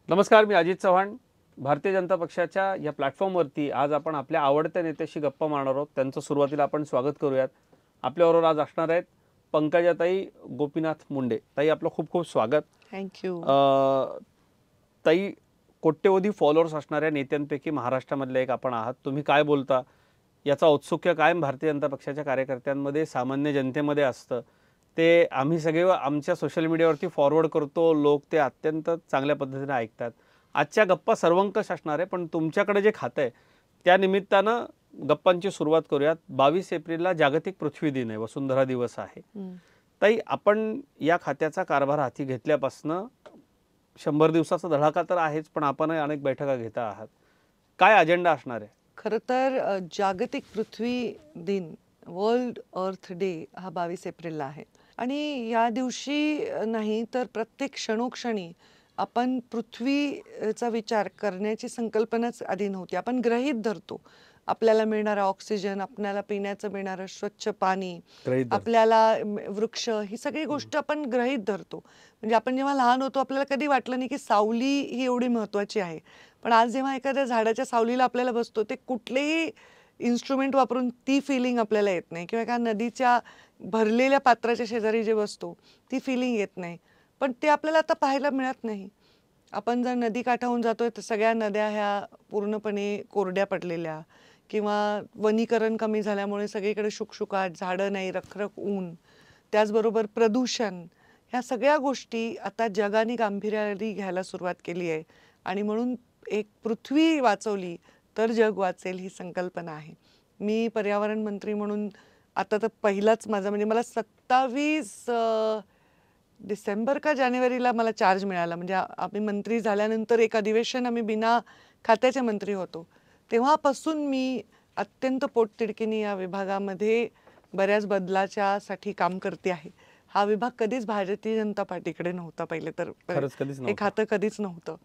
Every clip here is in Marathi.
नमस्कार, मी अजित चव्हाण. भारतीय जनता पक्षाच्या या प्लॅटफॉर्मवरती आज आपण आपल्या आवडत्या नेत्याशी गप्पा मारणार आहोत. त्यांचं सुरुवातीला आपण स्वागत करूयात. आपल्याबरोबर आज असणार आहेत पंकजाताई गोपीनाथ मुंडे. ताई, आपलं खूप खूप स्वागत. थँक्यू. ताई, कोट्यवधी फॉलोअर्स असणाऱ्या नेत्यांपैकी महाराष्ट्रामधले एक आपण आहात. तुम्ही काय बोलता याचा औत्सुक्य कायम भारतीय जनता पक्षाच्या कार्यकर्त्यांमध्ये, सामान्य जनतेमध्ये असतं. ते आम्ही सगळे आमच्या सोशल मीडियावरती फॉरवर्ड करतो. लोक ते अत्यंत चांगल्या पद्धतीने ऐकतात. आजच्या गप्पा सर्वंकष असणार आहे, पण तुमच्याकडे जे खातं आहे त्या निमित्तानं गप्पांची सुरुवात करूयात. 22 एप्रिलला जागतिक पृथ्वी दिन आहे, वसुंधरा दिवस आहे. ताई, आपण या खात्याचा कारभार हाती घेतल्यापासनं 100 दिवसाचा धडाका तर आहेच, पण आपण अनेक बैठका घेता आहात. काय अजेंडा असणार आहे? खरं तर जागतिक पृथ्वी दिन, वर्ल्ड अर्थ डे हा 22 एप्रिलला आहे. आणि या दिवशी नाही तर प्रत्येक क्षणोक्षणी आपण पृथ्वीचा विचार करण्याची संकल्पनाच आधी नव्हती. आपण गृहीत धरतो आपल्याला मिळणारा ऑक्सिजन, आपल्याला पिण्याचं मिळणारं स्वच्छ पाणी, आपल्याला वृक्ष, ही सगळी गोष्ट आपण गृहीत धरतो. म्हणजे आपण जेव्हा लहान होतो आपल्याला कधी वाटलं नाही की सावली ही एवढी महत्त्वाची आहे. पण आज जेव्हा एखाद्या झाडाच्या सावलीला आपल्याला बसतो, ते कुठलेही इन्स्ट्रुमेंट वापरून ती फिलिंग आपल्याला येत नाही. किंवा एका नदीच्या भरलेल्या पात्राच्या शेजारी जे बसतो ती फिलिंग येत नाही. पण ते आपल्याला आता पाहायला मिळत नाही. आपण जर नदी काठाहून जातोय तर सगळ्या नद्या ह्या पूर्णपणे कोरड्या पडलेल्या, किंवा वनीकरण कमी झाल्यामुळे सगळीकडे शुकशुकाट, झाडं नाही, रखरख ऊन, त्याचबरोबर प्रदूषण, ह्या सगळ्या गोष्टी आता जगाने गांभीर्याने घ्यायला सुरुवात केली आहे. आणि म्हणून एक पृथ्वी वाचवली तर जग वाचेल ही संकल्पना आहे. मी पर्यावरण मंत्री म्हणून आता तर पहिलाच माझा, म्हणजे मला 27 डिसेंबर का जानेवारीला मला चार्ज मिळाला. म्हणजे आम्ही मंत्री झाल्यानंतर एक अधिवेशन आम्ही बिना खात्याचे मंत्री होतो. तेव्हापासून मी अत्यंत पोटतिडकीने या विभागामध्ये बऱ्याच बदलाच्यासाठी काम करते आहे. हा विभाग कधीच भारतीय जनता पार्टीकडे नव्हता पहिले तर. हे खातं कधीच नव्हतं,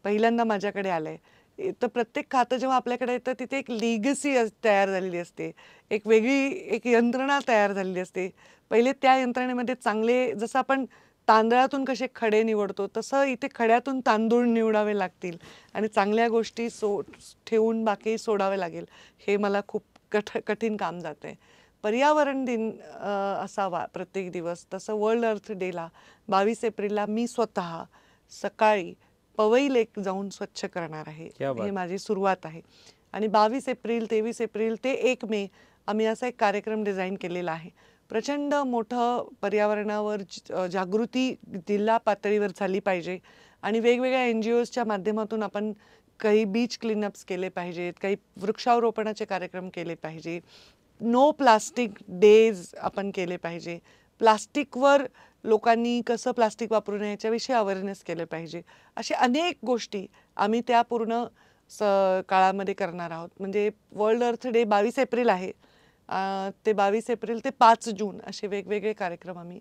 पहिल्यांदा माझ्याकडे आलंय. तर प्रत्येक खातं जेव्हा आपल्याकडे येतं तिथे एक लिगसी तयार झालेली असते, एक वेगळी एक यंत्रणा तयार झालेली असते. पहिले त्या यंत्रणेमध्ये चांगले, जसं आपण तांदळातून कसे खडे निवडतो तसं इथे खड्यातून तांदूळ निवडावे लागतील आणि चांगल्या गोष्टी ठेवून बाकी सोडावे लागेल. हे मला खूप कठीण काम जात आहे. पर्यावरण दिन असावा प्रत्येक दिवस, तसं वर्ल्ड अर्थ डेला 22 एप्रिलला मी स्वतः सकाळी पवई लेक जाऊन स्वच्छ करणार आहे. हे माझी सुरुवात आहे. आणि 22 एप्रिल, 23 एप्रिल ते 1 मे आम्ही असा एक कार्यक्रम डिझाईन केलेला आहे. प्रचंड मोठं पर्यावरणावर जागृती जिल्हा पातळीवर झाली पाहिजे. आणि वेगवेगळ्या NGOजच्या माध्यमातून आपण काही बीच क्लीनअप्स केले पाहिजेत, काही वृक्षारोपणाचे कार्यक्रम केले पाहिजे, नो प्लास्टिक डेज आपण केले पाहिजे, प्लास्टिकवर लोकांनी कसं प्लास्टिक वापरू नये याच्याविषयी अवेअरनेस केले पाहिजे. अशा अनेक गोष्टी आम्ही त्या पूर्ण काळामध्ये करणार आहोत. म्हणजे वर्ल्ड अर्थ डे 22 एप्रिल आहे, ते 22 एप्रिल ते 5 जून असे वेगवेगळे कार्यक्रम आम्ही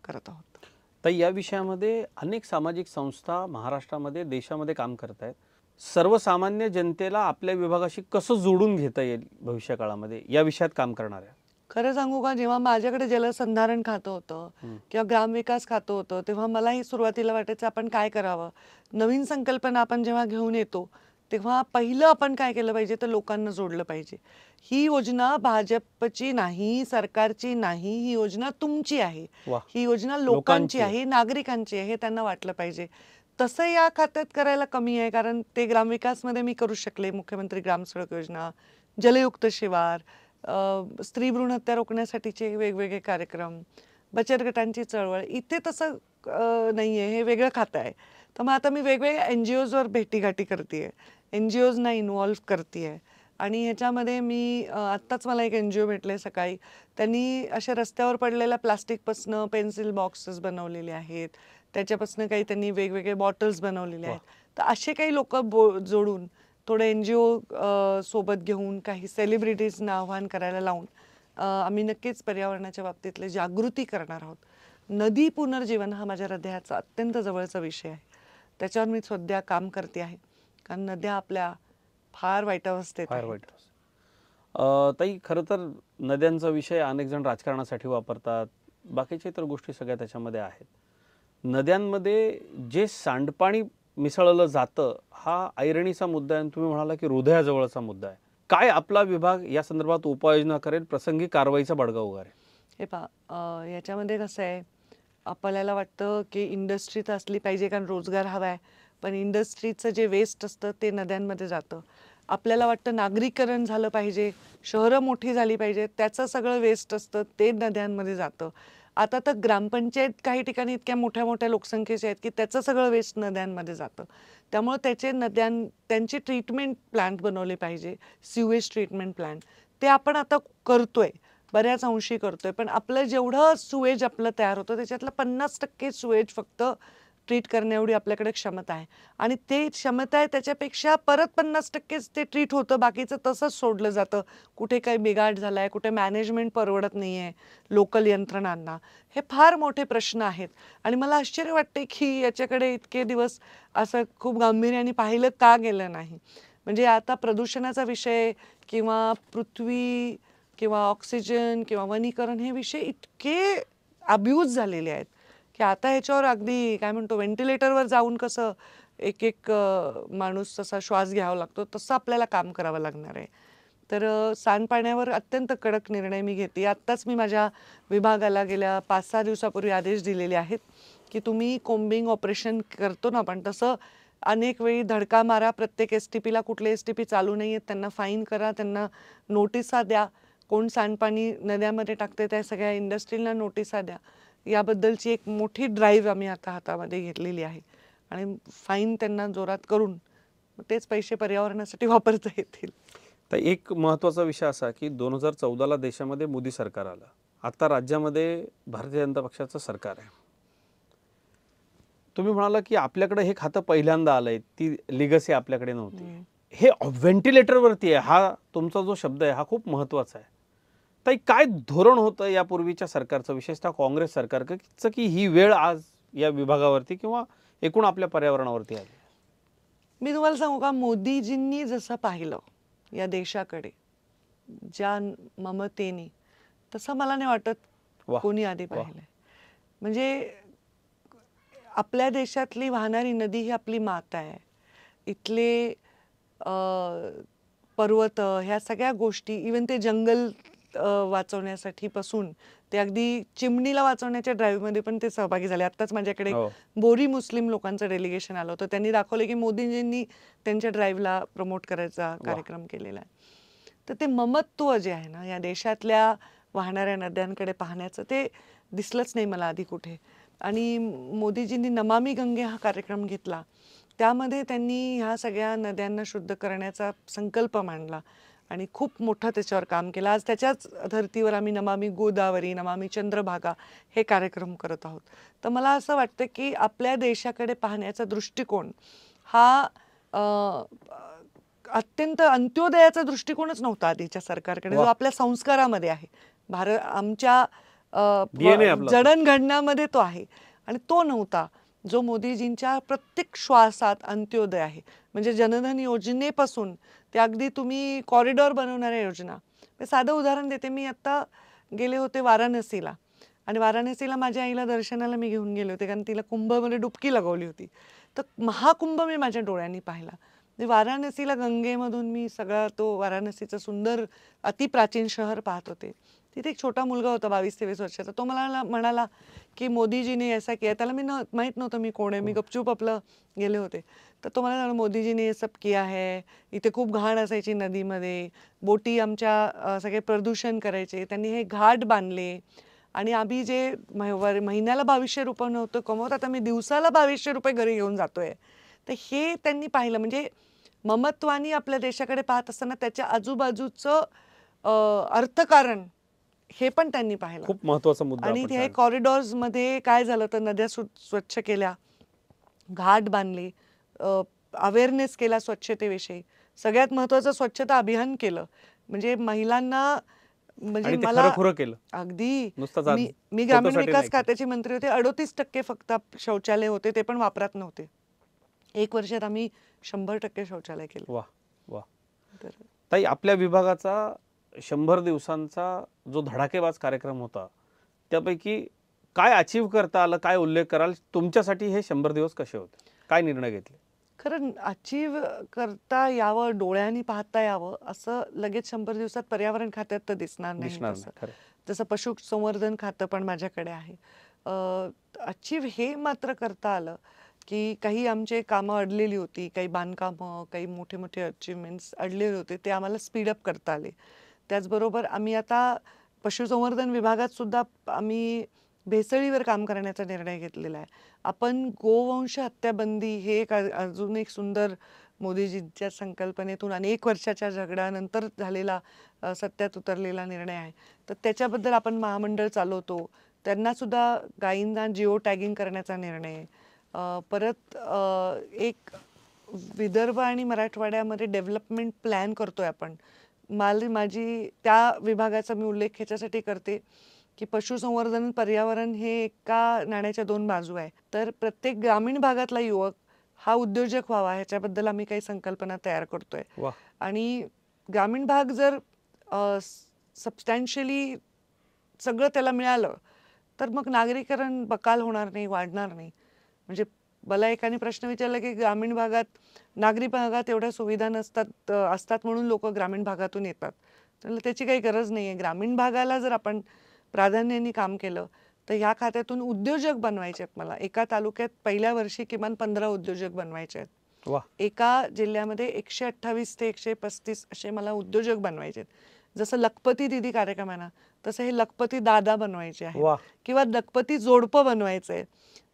करत आहोत. तर या विषयामध्ये अनेक सामाजिक संस्था महाराष्ट्रामध्ये, देशामध्ये काम करत आहेत. सर्वसामान्य जनतेला आपल्या विभागाशी कसं जोडून घेता येईल भविष्य काळामध्ये, या विषयात काम करणार आहे. खरं सांगू का, जेव्हा माझ्याकडे जलसंधारण खातं होतं किंवा ग्रामविकास खातं होतं तेव्हा मलाही सुरुवातीला वाटायचं आपण काय करावं. नवीन संकल्पना आपण जेव्हा घेऊन येतो तेव्हा पहिलं आपण काय केलं पाहिजे तर लोकांना जोडलं पाहिजे. ही योजना भाजपची नाही, सरकारची नाही, ही योजना तुमची आहे, ही योजना लोकांची आहे, नागरिकांची आहे, हे त्यांना वाटलं पाहिजे. तसं या खात्यात करायला कमी आहे, कारण ते ग्रामविकासमध्ये मी करू शकले. मुख्यमंत्री ग्राम सडक योजना, जलयुक्त शिवार, स्त्री भ्रूण हत्या रोखण्यासाठीचे वेगवेगळे कार्यक्रम, बचत गटांची चळवळ, इथे तसं नाही आहे, हे वेगळं खातं आहे. तर मग आता मी वेगवेगळ्या NGOजवर भेटीगाठी करते आहे, NGOजना इन्व्हॉल्व्ह करते आहे. आणि ह्याच्यामध्ये मी आत्ताच मला एक NGO भेटले सकाळी, त्यांनी अशा रस्त्यावर पडलेल्या प्लास्टिकपासनं पेन्सिल बॉक्सेस बनवलेले आहेत, त्याच्यापासून काही त्यांनी वेगवेगळे बॉटल्स बनवलेले आहेत. तर असे काही लोक जोडून थोडं NGO सोबत घेऊन काही सेलिब्रिटीजना आव्हान करायला लावून आम्ही नक्कीच पर्यावरणाच्या बाबतीतले जागृती करणार आहोत. नदी पुनर्जीवन हा माझ्या हृदयाचा अत्यंत जवळचा विषय आहे, त्याच्यावर मी सध्या काम करते आहे. कारण नद्या आपल्या फार वाईट अवस्थेत आहेत. ताई, खरं तर नद्यांचा विषय अनेक जण राजकारणासाठी वापरतात, बाकीच्या इतर गोष्टी सगळ्या त्याच्यामध्ये आहेत. नद्यांमध्ये जे सांडपाणी मिसळलं जातं हा ऐरणीचा मुद्दा आहे आणि तुम्ही म्हणाला की हृदयाजवळचा मुद्दा आहे. काय आपला विभाग या संदर्भात उपाययोजना करेल, प्रसंगी कारवाईचा बडगा उगारेल? हे पहा, याच्यामध्ये कसं आहे, आपल्याला वाटतं की इंडस्ट्री तर असली पाहिजे कारण रोजगार हवा आहे, पण इंडस्ट्रीचं जे वेस्ट असतं ते नद्यांमध्ये जातं. आपल्याला वाटतं नागरीकरण झालं पाहिजे, शहरं मोठी झाली पाहिजे, त्याचं सगळं वेस्ट असतं ते नद्यांमध्ये जातं. आता तर ग्रामपंचायत काही ठिकाणी इतक्या मोठ्या मोठ्या लोकसंख्येच्या आहेत की त्याचं सगळं वेस्ट नद्यांमध्ये जातं. त्यामुळे त्यांचे ट्रीटमेंट प्लांट बनवले पाहिजे, सिवेज ट्रीटमेंट प्लांट. ते आपण आता करतोय, बऱ्याच अंशी करतोय. पण आपलं जेवढं सुएज आपलं तयार होतं त्याच्यातलं 50% सुएज फक्त ट्रीट करण्याएवढी आपल्याकडे क्षमता आहे. आणि ते क्षमता आहे त्याच्यापेक्षा परत 50%च ते ट्रीट होतं, बाकीचं तसंच सोडलं जातं. कुठे काही बिघाड झाला आहे, कुठे मॅनेजमेंट परवडत नाही आहे लोकल यंत्रणांना. हे फार मोठे प्रश्न आहेत आणि मला आश्चर्य वाटते की याच्याकडे इतके दिवस असं खूप गांभीर्याने पाहिलं का गेलं नाही. म्हणजे आता प्रदूषणाचा विषय किंवा पृथ्वी किंवा ऑक्सिजन किंवा वनीकरण हे विषय इतके अब्यूज झालेले आहेत की आता ह्याच्यावर अगदी काय म्हणतो व्हेंटिलेटरवर जाऊन कसं एक एक माणूस तसा श्वास घ्यावा लागतो तसं आपल्याला काम करावं लागणार आहे. तर सांडपाण्यावर अत्यंत कडक निर्णय मी घेते. आत्ताच मी माझ्या विभागाला गेल्या 5-6 दिवसापूर्वी आदेश दिलेले आहेत की तुम्ही कोम्बिंग ऑपरेशन करतो ना आपण तसं अनेक वेळी धडका मारा. प्रत्येक STPला कुठले STP चालू नाही आहेत त्यांना फाईन करा, त्यांना नोटिसा द्या. कोण सांडपाणी नद्यामध्ये टाकते त्या सगळ्या इंडस्ट्रीला नोटिसा द्या. याबद्दलची एक मोठी ड्राईव्ह आम्ही आता हातामध्ये घेतलेली आहे आणि फाईन त्यांना जोरात करून तेच पैसे पर्यावरणासाठी वापरता येतील. तर एक महत्त्वाचा विषय असा की 2014ला देशामध्ये मोदी सरकार आलं, आता राज्यामध्ये भारतीय जनता पक्षाचं सरकार आहे. तुम्ही म्हणाला की आपल्याकडे हे खातं पहिल्यांदा आलंय, ती लिगसी आपल्याकडे नव्हती. हे व्हेंटिलेटरवरती आहे, हा तुमचा जो शब्द आहे हा खूप महत्त्वाचा आहे. ताई, काय धोरण होतं यापूर्वीच्या सरकारचं, विशेषतः काँग्रेस सरकारचं, की ही वेळ आज या विभागावरती किंवा एकूण आपल्या पर्यावरणावरती आली? मी तुम्हाला सांगू का, मोदीजींनी जसं पाहिलं या देशाकडे ज्या ममतेने, तसं मला नाही वाटत वाह, कोणी आधी वाह. पाहिलंय. म्हणजे आपल्या देशातली वाहणारी नदी ही आपली माता आहे. इथले पर्वत ह्या सगळ्या गोष्टी, इवन ते जंगल वाचवण्यासाठी पासून ते अगदी चिमणीला वाचवण्याच्या ड्राईव्हमध्ये पण ते सहभागी झाले. आत्ताच माझ्याकडे हो. बोरी मुस्लिम लोकांचं डेलिगेशन आलं होतं. त्यांनी दाखवलं की मोदीजींनी त्यांच्या ड्राईव्हला प्रमोट करायचा कार्यक्रम केलेला आहे. तर ते ममत्व जे आहे ना या देशातल्या वाहणाऱ्या नद्यांकडे पाहण्याचं, ते दिसलंच नाही मला आधी कुठे. आणि मोदीजींनी नमामि गंगे हा कार्यक्रम घेतला. त्यामध्ये त्यांनी ह्या सगळ्या नद्यांना शुद्ध करण्याचा संकल्प मांडला आणि खूप मोठं त्याच्यावर काम केलं. आज त्याच्याच धर्तीवर आम्ही नमामि गोदावरी, नमामि चंद्रभागा हे कार्यक्रम करत आहोत. तर मला असं वाटतं की आपल्या देशाकडे पाहण्याचा दृष्टिकोन हा अत्यंत अंत्योदयाचा दृष्टिकोनच नव्हता आधीच्या सरकारकडे, जो वाह. आपल्या संस्कारामध्ये आहे. आमच्या DNA आपला तो. जडणघडणामध्ये तो आहे आणि तो नव्हता जो मोदीजींच्या प्रत्येक श्वासात अंत्योदय आहे. म्हणजे जनधन योजनेपासून ते अगदी तुम्ही कॉरिडॉर बनवणाऱ्या योजना. मी साधं उदाहरण देते. मी आत्ता गेले होते वाराणसीला आणि वाराणसीला माझ्या आईला दर्शनाला मी घेऊन गेले होते कारण तिला कुंभमध्ये डुबकी लागवली होती. तर महाकुंभ मी माझ्या डोळ्यांनी पाहिला. म्हणजे वाराणसीला गंगेमधून मी सगळा तो वाराणसीचं सुंदर अतिप्राचीन शहर पाहत होते. तिथे एक छोटा मुलगा होता 22-23 वर्षाचा. तो मला म्हणाला की मोदीजीने ऐसा किया. त्याला माहीत नव्हतं मी कोण आहे. मी गपचूप आपलं गेले होते. तर तो मला मोदीजीने ये सब किया है. इथे खूप घाण असायची नदीमध्ये, बोटी आमच्या सगळे प्रदूषण करायचे. त्यांनी हे घाट बांधले आणि आम्ही जे महिन्याला 2200 रुपये नव्हतं कमवत, आता मी दिवसाला 2200 रुपये घरी घेऊन जातोय. तर हे त्यांनी पाहिलं. म्हणजे ममत्वानी आपल्या देशाकडे पाहत असताना त्याच्या आजूबाजूचं अर्थकारण हे पण त्यांनी पाहिलं. खूप महत्त्वाचा मुद्दा आणि आपण हे सांगितला. कॉरिडॉर्समध्ये काय झालं तर नद्या स्वच्छ केल्या, घाट बांधले, अवेअरनेस केला स्वच्छतेविषयी. सगळ्यात महत्त्वाचं स्वच्छता अभियान केलं. म्हणजे महिलांना, म्हणजे आणि ते मला खरं-खुरं केलं. अगदी नुसतंच मी ग्रामीण फोटोसाठी विकास नाही. खात्याची मंत्री होते. 38% फक्त शौचालय होते, ते पण वापरात नव्हते. 1 वर्षात आम्ही 100% शौचालय केलं. वाह, वाह. तर ताई, आपल्या विभागाचा 100 दिवसांचा जो धडाकेबाज कार्यक्रम होता, त्यापैकी काय अचीव्ह करता आलं, काय उल्लेख कराल? तुमच्यासाठी हे 100 दिवस कसे होते? काय निर्णय घेतले? खरं अचीव करता यावं, डोळ्यांनी पाहता यावं, असं लगेच 100 दिवसात पर्यावरण खात्यात तर दिसणार नाही दिसणार तसं. नाही खरं. जसं पशुसंवर्धन खातं पण माझ्याकडे आहे. अचीव हे मात्र करता आलं, की काही आमचे कामं अडलेली होती, काही बांधकामं, काही मोठे-मोठे अचीव्हमेंट्स अडलेले होते, ते आम्हाला स्पीडअप करता आले. त्याचबरोबर आम्ही आता पशुसंवर्धन विभागात सुद्धा आम्ही भेसळीवर काम करण्याचा निर्णय घेतलेला आहे. आपण गोवंश हत्याबंदी हे एक अजून एक सुंदर मोदीजींच्या संकल्पनेतून अनेक वर्षाच्या झगड्यानंतर झालेला सत्यात उतरलेला निर्णय आहे. तर त्याच्याबद्दल आपण महामंडळ चालवतो. त्यांना सुद्धा गायींना जिओ टॅगिंग करण्याचा निर्णय. परत एक विदर्भ आणि मराठवाड्यामध्ये डेव्हलपमेंट प्लॅन करतोय आपण. माझी त्या विभागाचा मी उल्लेख ह्याच्यासाठी करते, की पशुसंवर्धन पर्यावरण हे एका नाण्याच्या 2 बाजू आहे. तर प्रत्येक ग्रामीण भागातला युवक हा उद्योजक व्हावा ह्याच्याबद्दल आम्ही काही संकल्पना तयार करतोय. वा. आणि ग्रामीण भाग जर सबस्टॅन्शियली सगळं त्याला मिळालं, तर मग नागरीकरण बकाल होणार नाही, वाढणार नाही. म्हणजे मला एकाने प्रश्न विचारला, की ग्रामीण भागात नागरी भागात एवढ्या सुविधा नसतात असतात म्हणून लोक ग्रामीण भागातून येतात. तर त्याची काही गरज नाही आहे. ग्रामीण भागाला जर आपण प्राधान्याने काम केलं तर ह्या खात्यातून उद्योजक बनवायचे आहेत मला. एका तालुक्यात पहिल्या वर्षी किमान 15 उद्योजक बनवायचे आहेत. वा. एका जिल्ह्यामध्ये 128 ते 135 असे मला उद्योजक बनवायचे आहेत. जसं लखपती दीदी कार्यक्रम आहे ना, तसं हे लखपती दादा बनवायचे आहेत वा. किंवा लखपती जोडपं बनवायचं आहे.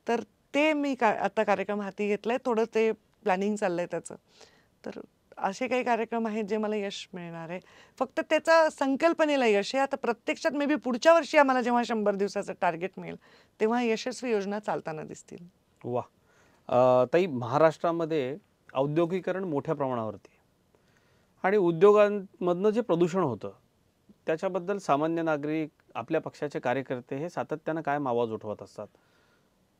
तर ते मी आता कार्यक्रम हाती घेतलाय. थोडं ते प्लॅनिंग चाललंय त्याचं. तर असे काही कार्यक्रम आहेत जे मला यश मिळणार आहे. फक्त त्याचा संकल्पनेला यश आहे. आता प्रत्यक्षात मे बी पुढच्या वर्षी आम्हाला जेव्हा 100 दिवसाचं टार्गेट मिळेल तेव्हा यशस्वी योजना चालताना दिसतील. वा. ताई, महाराष्ट्रामध्ये औद्योगिकरण मोठ्या प्रमाणावरती आहे. आणि उद्योगांमधनं जे प्रदूषण होतं त्याच्याबद्दल सामान्य नागरिक, आपल्या पक्षाचे कार्यकर्ते हे सातत्यानं कायम आवाज उठवत असतात.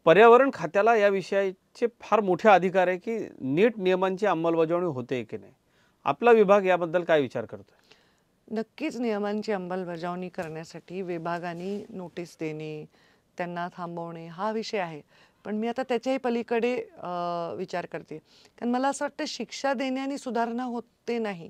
पर्यावरण खात्याला या विषयाचे फार मोठे अधिकार आहे की नीट नियमांची अंमलबजावणी होते की नाही. आपला विभाग याबद्दल काय विचार करतोय? नक्कीच नियमांची अंमलबजावणी करण्यासाठी विभागाने नोटीस देणे, त्यांना थांबवणे हा विषय आहे. पण मी आता त्याच्याही पलीकडे विचार करते. कारण मला असं वाटतं शिक्षा देण्याने सुधारणा होते नाही,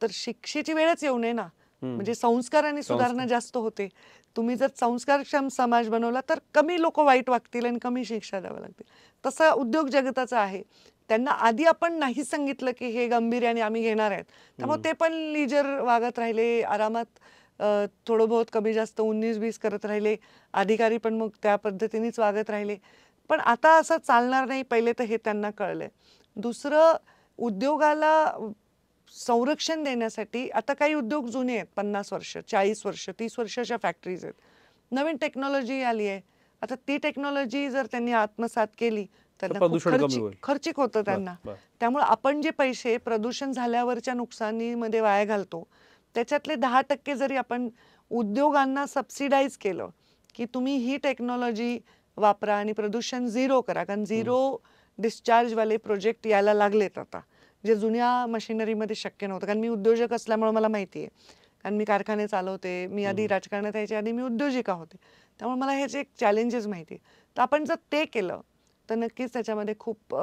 तर शिक्षेची वेळच येऊ नये ना. म्हणजे संस्काराने सुधारणा जास्त होते. तुम्ही जर संस्कारक्षम समाज बनवला तर कमी लोक वाईट वागतील आणि कमी शिक्षा द्याव्या लागतील. तसा उद्योग जगताचा आहे. त्यांना आधी आपण नाही सांगितलं की हे गांभीर्याने आम्ही घेणार आहेत, त्यामुळे ते पण लीजर वागत राहिले, आरामात थोडं बहुत कमी जास्त 19-20 करत राहिले. अधिकारी पण मग त्या पद्धतीनेच वागत राहिले. पण आता असं चालणार नाही, पहिले तर हे त्यांना कळलंय. दुसरं, उद्योगाला संरक्षण देण्यासाठी आता काही उद्योग जुने आहेत, 50 वर्ष, 40 वर्ष, 30 वर्षाच्या फॅक्टरीज आहेत. नवीन टेक्नॉलॉजी आली आहे. आता ती टेक्नॉलॉजी जर त्यांनी आत्मसात केली तर प्रदूषण कमी होईल. खर्चिक होतं त्यांना. त्यामुळे आपण जे पैसे प्रदूषण झाल्यावरच्या नुकसानीमध्ये वाया घालतो त्याच्यातले 10% जरी आपण उद्योगांना सबसिडाईज केलं की तुम्ही ही टेक्नॉलॉजी वापरा आणि प्रदूषण झिरो करा. कारण झिरो डिस्चार्जवाले प्रोजेक्ट यायला लागलेत आता, जे जुन्या मशिनरीमध्ये शक्य नव्हतं. कारण मी उद्योजक असल्यामुळे मला माहिती आहे. कारण मी कारखाने चालवते, मी आधी राजकारणात यायच्या आधी मी उद्योजिका होते, त्यामुळे मला ह्याचे एक चॅलेंजेस माहिती आहे. तर आपण जर ते केलं तर नक्कीच त्याच्यामध्ये खूप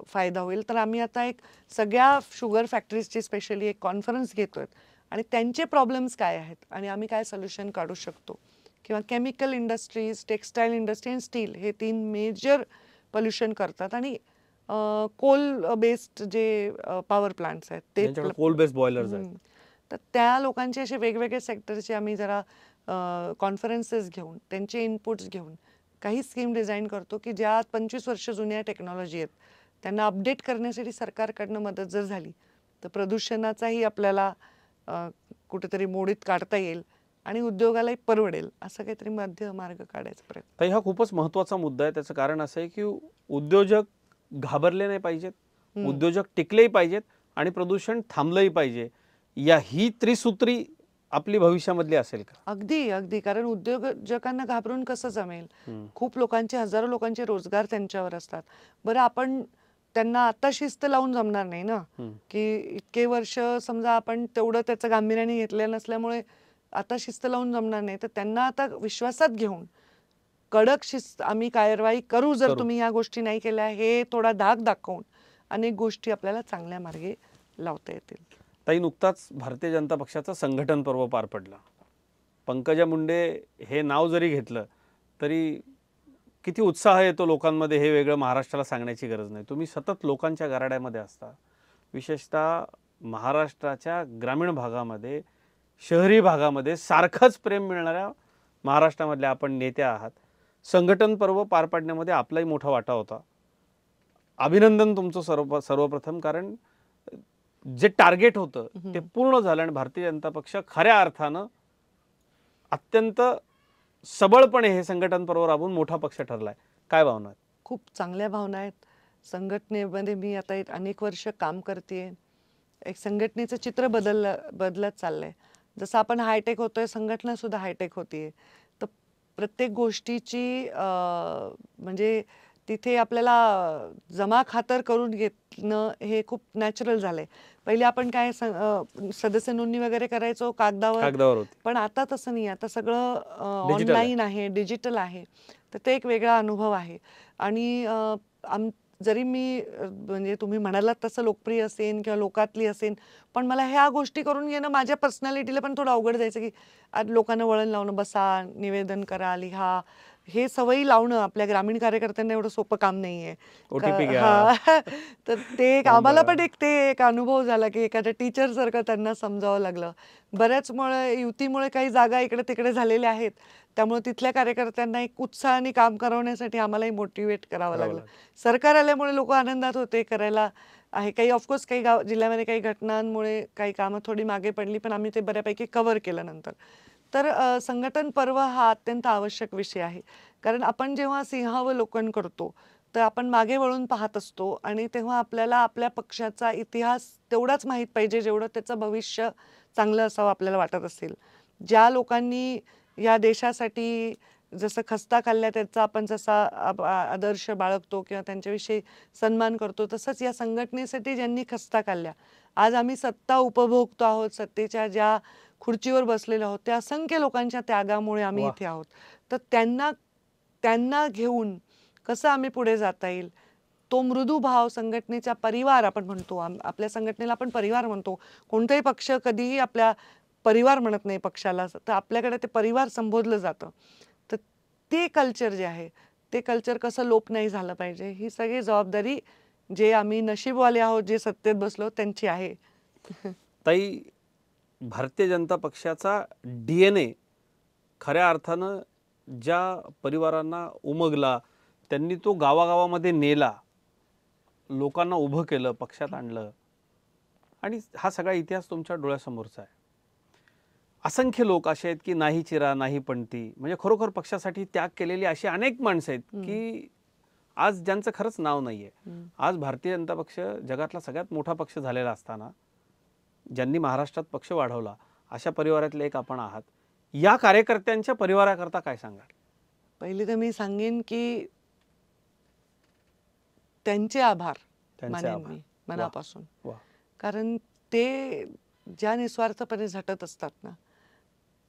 फायदा होईल. तर आम्ही आता एक सगळ्या शुगर फॅक्टरीजची स्पेशली एक कॉन्फरन्स घेतोय आणि त्यांचे प्रॉब्लेम्स काय आहेत आणि आम्ही काय सोल्युशन काढू शकतो. किंवा केमिकल इंडस्ट्रीज, टेक्स्टाईल इंडस्ट्री आणि स्टील हे 3 मेजर पोल्युशन करतात. आणि कोल बेस्ड जे पॉवर प्लांट्स आहेत ते कोल बेस्ड बॉयलर्स आहेत. तर त्या लोकांचे असे वेगवेगळे सेक्टरचे आम्ही जरा कॉन्फरन्सेस घेऊन त्यांचे इनपुट्स घेऊन काही स्कीम डिझाईन करतो की ज्या 25 वर्ष जुन्या टेक्नॉलॉजी आहेत त्यांना अपडेट करण्यासाठी सरकारकडनं मदत जर झाली तर प्रदूषणाचाही आपल्याला कुठेतरी मोडीत काढता येईल आणि उद्योगालाही परवडेल. असं काहीतरी मध्य मार्ग काढायचा प्रयत्न. तर हा खूपच महत्त्वाचा मुद्दा आहे. त्याचं कारण असं आहे की उद्योजक घाबरले नाही पाहिजेत, उद्योजक टिकलेही पाहिजेत आणि प्रदूषण थांबलंही पाहिजे. ही त्रिसूत्री आपली भविष्यामधली असेल का? अगदी अगदी. कारण उद्योजकांना घाबरून कसं जमेल. खूप लोकांचे, हजारो लोकांचे रोजगार त्यांच्यावर असतात. बरं, आपण त्यांना आता शिस्त लावून जमणार नाही ना, की इतके वर्ष समजा आपण तेवढं त्याचं गांभीर्याने घेतलेलं नसल्यामुळे आता शिस्त लावून जमणार नाही. तर त्यांना आता विश्वासात घेऊन कडक आम्ही कारवाई करू जर करू. तुम्ही या गोष्टी नाही केल्या, हे थोडा धाक दाखवून अनेक गोष्टी आपल्याला चांगल्या मार्गे लावता येतील. ताई, नुकताच भारतीय जनता पक्षाचं संघटन पर्व पार पडलं. पंकजा मुंडे हे नाव जरी घेतलं तरी किती उत्साह येतो लोकांमध्ये हे वेगळं महाराष्ट्राला सांगण्याची गरज नाही. तुम्ही सतत लोकांच्या गराड्यामध्ये असता. विशेषतः महाराष्ट्राच्या ग्रामीण भागामध्ये, शहरी भागामध्ये सारखंच प्रेम मिळणाऱ्या महाराष्ट्रामधल्या आपण नेत्या आहात. संघटन पर्व पार पाडण्यामध्ये आपलाही मोठा वाटा होता. अभिनंदन तुमचं सर्वप्रथम, कारण जे टार्गेट होतं ते पूर्ण झालं आणि भारतीय जनता पक्ष खऱ्या अर्थानं अत्यंत सबळपणे हे संघटन पर्व राबवून मोठा पक्ष ठरलाय. काय भावना आहेत? खूप चांगल्या भावना आहेत. संघटनेमध्ये मी आता अनेक वर्ष काम करते. एक संघटनेचं चित्र बदलत चाललंय. जसं आपण हायटेक होतोय, संघटना सुद्धा हायटेक होतीये. तर प्रत्येक गोष्टीची म्हणजे तिथे आपल्याला जमा खातर करून घेणं हे खूप नॅचरल झालंय. पहिले आपण काय सदस्य नोंदणी वगैरे करायचो कागदावर होती. पण आता तसं नाही. आता सगळं Digital ऑनलाईन आहे, डिजिटल आहे. तर ते एक वेगळा अनुभव आहे. आणि जरी मी म्हणजे तुम्ही म्हणालात तसं लोकप्रिय असेन किंवा लोकातली असेन, पण मला ह्या गोष्टी करून घेणं माझ्या पर्सनॅलिटीला पण थोडं अवघड जायचं, की आज लोकांना वळण लावणं, बसा, निवेदन करा, लिहा, हे सवयी लावणं आपल्या ग्रामीण कार्यकर्त्यांना एवढं सोपं काम नाहीये. OTP घ्या. हा तर ते एक आम्हाला बरं. पण एक अनुभव झाला, की एखाद्या टीचर सारखं त्यांना समजावं लागलं. बऱ्याचमुळे युतीमुळे काही जागा इकडे तिकडे झालेल्या आहेत. त्यामुळे तिथल्या कार्यकर्त्यांना एक उत्साहाने काम करवण्यासाठी आम्हालाही मोटिवेट करावं लागलं. सरकार आल्यामुळे लोक आनंदात होते, करायला आहे. काही ऑफकोर्स काही जिल्ह्यामध्ये काही घटनांमुळे काही कामं थोडी मागे पडली, पण आम्ही ते बऱ्यापैकी कव्हर केलं नंतर. तर संघटन पर्व हा अत्यंत आवश्यक विषय आहे. कारण आपण जेव्हा सिंहावलोकन करतो तर आपण मागे वळून पाहत असतो आणि तेव्हा आपल्याला आपल्या पक्षाचा इतिहास तेवढाच माहीत पाहिजे जेवढं त्याचं भविष्य चांगलं असावं आपल्याला वाटत असेल. ज्या लोकांनी या देशासाठी जसं खस्ता खाल्ल्या त्याचा आपण जसा आदर्श बाळगतो किंवा त्यांच्याविषयी सन्मान करतो, तसंच या संघटनेसाठी ज्यांनी खस्ता खाल्ल्या, आज आम्ही सत्ता उपभोगतो आहोत, सत्तेच्या ज्या खुर्चीवर बसलेलो आहोत, त्या असंख्य लोकांच्या त्यागामुळे आम्ही वा. इथे आहोत. तर त्यांना घेऊन कसं आम्ही पुढे जाता येईल, तो मृदू भाव संघटनेचा परिवार आपण म्हणतो. आपल्या संघटनेला आपण परिवार म्हणतो. कोणताही पक्ष कधीही आपल्या परिवार म्हणत नाही पक्षाला, तर आपल्याकडे ते परिवार संबोधलं जातं. तर ते कल्चर जे आहे, ते कल्चर कसं लोप नाही झालं पाहिजे, ही सगळी जबाबदारी जे आम्ही नशीबवाले आहोत, जे सत्तेत बसलो, त्यांची आहे. ताई, भारतीय जनता पक्षाचा DNA खऱ्या अर्थानं ज्या परिवारांना उमगला, त्यांनी तो गावागावामध्ये नेला, लोकांना उभं केलं, पक्षात आणलं आणि हा सगळा इतिहास तुमच्या डोळ्यासमोरचा आहे. असंख्य लोक असे आहेत की नाही चिरा नाही पणती, म्हणजे खरोखर पक्षासाठी त्याग केलेली अशी अनेक माणसं आहेत की आज ज्यांचं खरंच नाव नाहीये. आज भारतीय जनता पक्ष जगातला सगळ्यात मोठा पक्ष झालेला असताना ज्यांनी महाराष्ट्रात पक्ष वाढवला, अशा परिवारातले एक आपण आहात. या कार्यकर्त्यांच्या परिवाराकरता काय सांगाल? पहिली तर मी सांगेन की त्यांचे आभार मानेन मी मनापासून. कारण ते ज्या निस्वार्थपणे झटत असतात ना,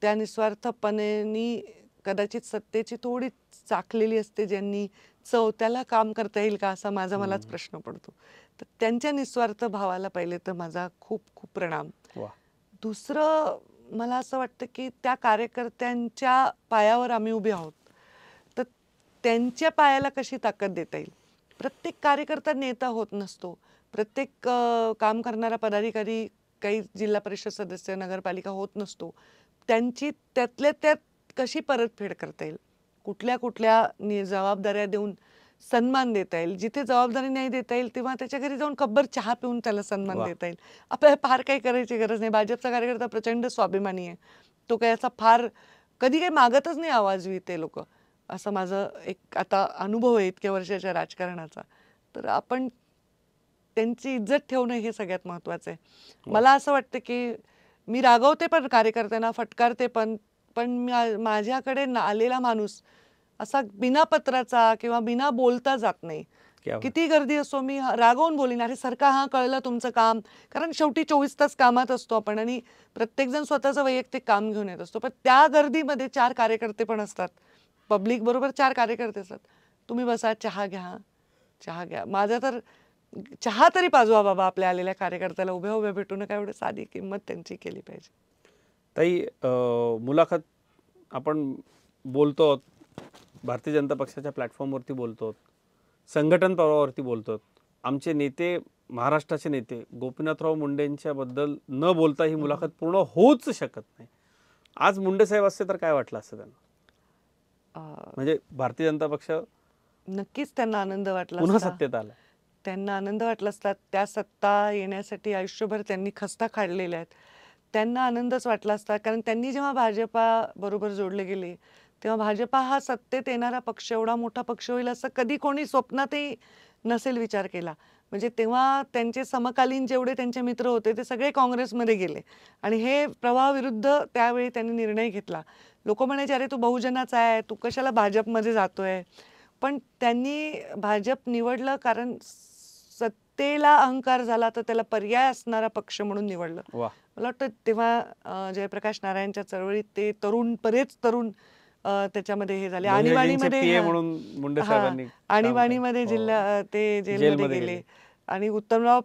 त्या निस्वार्थपणे कदाचित सत्तेची थोडी चाखलेली असते ज्यांनी चव, त्याला काम करता येईल का असा मलाच प्रश्न पडतो. तर त्यांच्या निस्वार्थ भावाला पहिले तर माझा खूप खूप प्रणाम. दुसरं मला असं वाटतं की त्या कार्यकर्त्यांच्या पायावर आम्ही उभे आहोत, तर त्यांच्या पायाला कशी ताकद देता येईल. प्रत्येक कार्यकर्ता नेता होत नसतो. प्रत्येक काम करणारा पदाधिकारी काही जिल्हा परिषद सदस्य, नगरपालिका होत नसतो. त्यांची त्यातल्या त्यात कशी परतफेड करता येईल, कुठल्या जबाबदाऱ्या देऊन सन्मान देता येईल. जिथे जबाबदारी नाही देता येईल तेव्हा त्याच्या घरी जाऊन कब्बर चहा पिऊन त्याला सन्मान देता येईल. आपल्याला फार काही करायची गरज नाही. भाजपचा कार्यकर्ता प्रचंड स्वाभिमानी आहे. तो काही याचा फार कधी काही मागतच नाही आवाजवी ते लोक, असं माझं एक आता अनुभव आहे इतक्या वर्षाच्या राजकारणाचा. तर आपण त्यांची इज्जत ठेवणं हे सगळ्यात महत्त्वाचं आहे. मला असं वाटतं की मी रागवते पण कार्यकर्त्यांना, फटकारते पण माझ्याकडे आलेला माणूस असा बिना पत्राचा किंवा बिना बोलता जात नाही. किती गर्दी असो मी रागवून बोलीन, अरे सरका, हा कळलं तुमचं काम. कारण शेवटी 24 तास कामात असतो आपण आणि प्रत्येकजण स्वतःचं वैयक्तिक काम घेऊन येत असतो. पण त्या गर्दीमध्ये 4 कार्यकर्ते पण असतात पब्लिक बरोबर 4 कार्यकर्ते असतात, तुम्ही बसा, चहा घ्या, चहा घ्या. माझा तर चहा तरी पाजवा बाबा आपल्या आलेल्या कार्यकर्त्याला, उभ्या उभ्या भेटू नका, एवढी साधी किंमत त्यांची केली पाहिजे. ताई, मुलाखत आपण बोलतो आहोत, भारतीय जनता पक्षाच्या प्लॅटफॉर्मवरती बोलतो आहोत, संघटन पर्वावरती बोलतो आहोत. आमचे नेते, महाराष्ट्राचे नेते गोपीनाथराव मुंडेंच्याबद्दल न बोलता ही मुलाखत पूर्ण होऊच शकत नाही. आज मुंडे साहेब असते तर काय वाटलं असतं त्यांना? म्हणजे भारतीय जनता पक्ष नक्कीच त्यांना आनंद वाटला पुन्हा असता. सत्तेत आला. त्यांना आनंद वाटला असता. त्या सत्ता येण्यासाठी आयुष्यभर त्यांनी खस्ता काढलेल्या आहेत. त्यांना आनंदच वाटला असता, कारण त्यांनी जेव्हा भाजपा बरोबर जोडले गेले, तेव्हा भाजपा हा सत्तेत येणारा पक्ष, एवढा मोठा पक्ष होईल असं कधी कोणी स्वप्नातही नसेल विचार केला. म्हणजे तेव्हा त्यांचे समकालीन जेवढे त्यांचे मित्र होते ते सगळे काँग्रेसमध्ये गेले आणि हे प्रवाहाविरुद्ध त्यावेळी त्यांनी निर्णय घेतला. लोक म्हणायचे, अरे तू बहुजनाचा आहे, तू कशाला भाजपमध्ये जातोय. पण त्यांनी भाजप निवडलं कारण सत्तेला अहंकार झाला तर त्याला पर्याय असणारा पक्ष म्हणून निवडलं. वा. मला वाटतं तेव्हा जयप्रकाश नारायणच्या चळवळीत ते तरुण, बरेच तरुण त्याच्यामध्ये हे झाले. आणीबाणीमध्ये PA म्हणून मुंडे साहेबांनी आणीबाणीमध्ये ते जेलमध्ये गेले. आणि उत्तमराव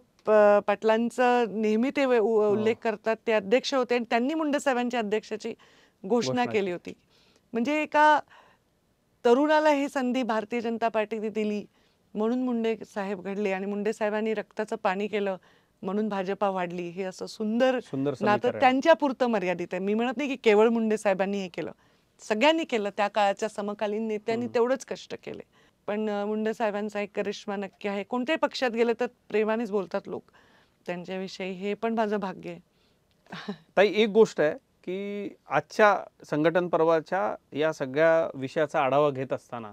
पाटलांचं नेहमी ते उल्लेख करतात, ते अध्यक्ष होते आणि त्यांनी मुंडे साहेबांच्या अध्यक्षाची घोषणा केली होती. म्हणजे एका तरुणाला ही संधी भारतीय जनता पार्टीने दिली म्हणून मुंडे साहेब घडले आणि मुंडे साहेबांनी रक्ताचं पाणी केलं म्हणून भाजपा वाढली. हे असं सुंदर नातं त्यांच्या पुरतं मर्यादित आहे. मी म्हणत नाही की केवळ मुंडे साहेबांनी हे केलं, सगळ्यांनी केलं. त्या काळाच्या समकालीन नेत्यांनी तेवढंच कष्ट केले. पण मुंडे साहेबांचा एक करिश्मा नक्की आहे. कोणत्याही पक्षात गेले तर प्रेमानेच बोलतात लोक त्यांच्याविषयी. हे पण माझं भाग्य आहे. ताई, एक गोष्ट आहे की आजच्या संघटन पर्वाच्या या सगळ्या विषयाचा आढावा घेत असताना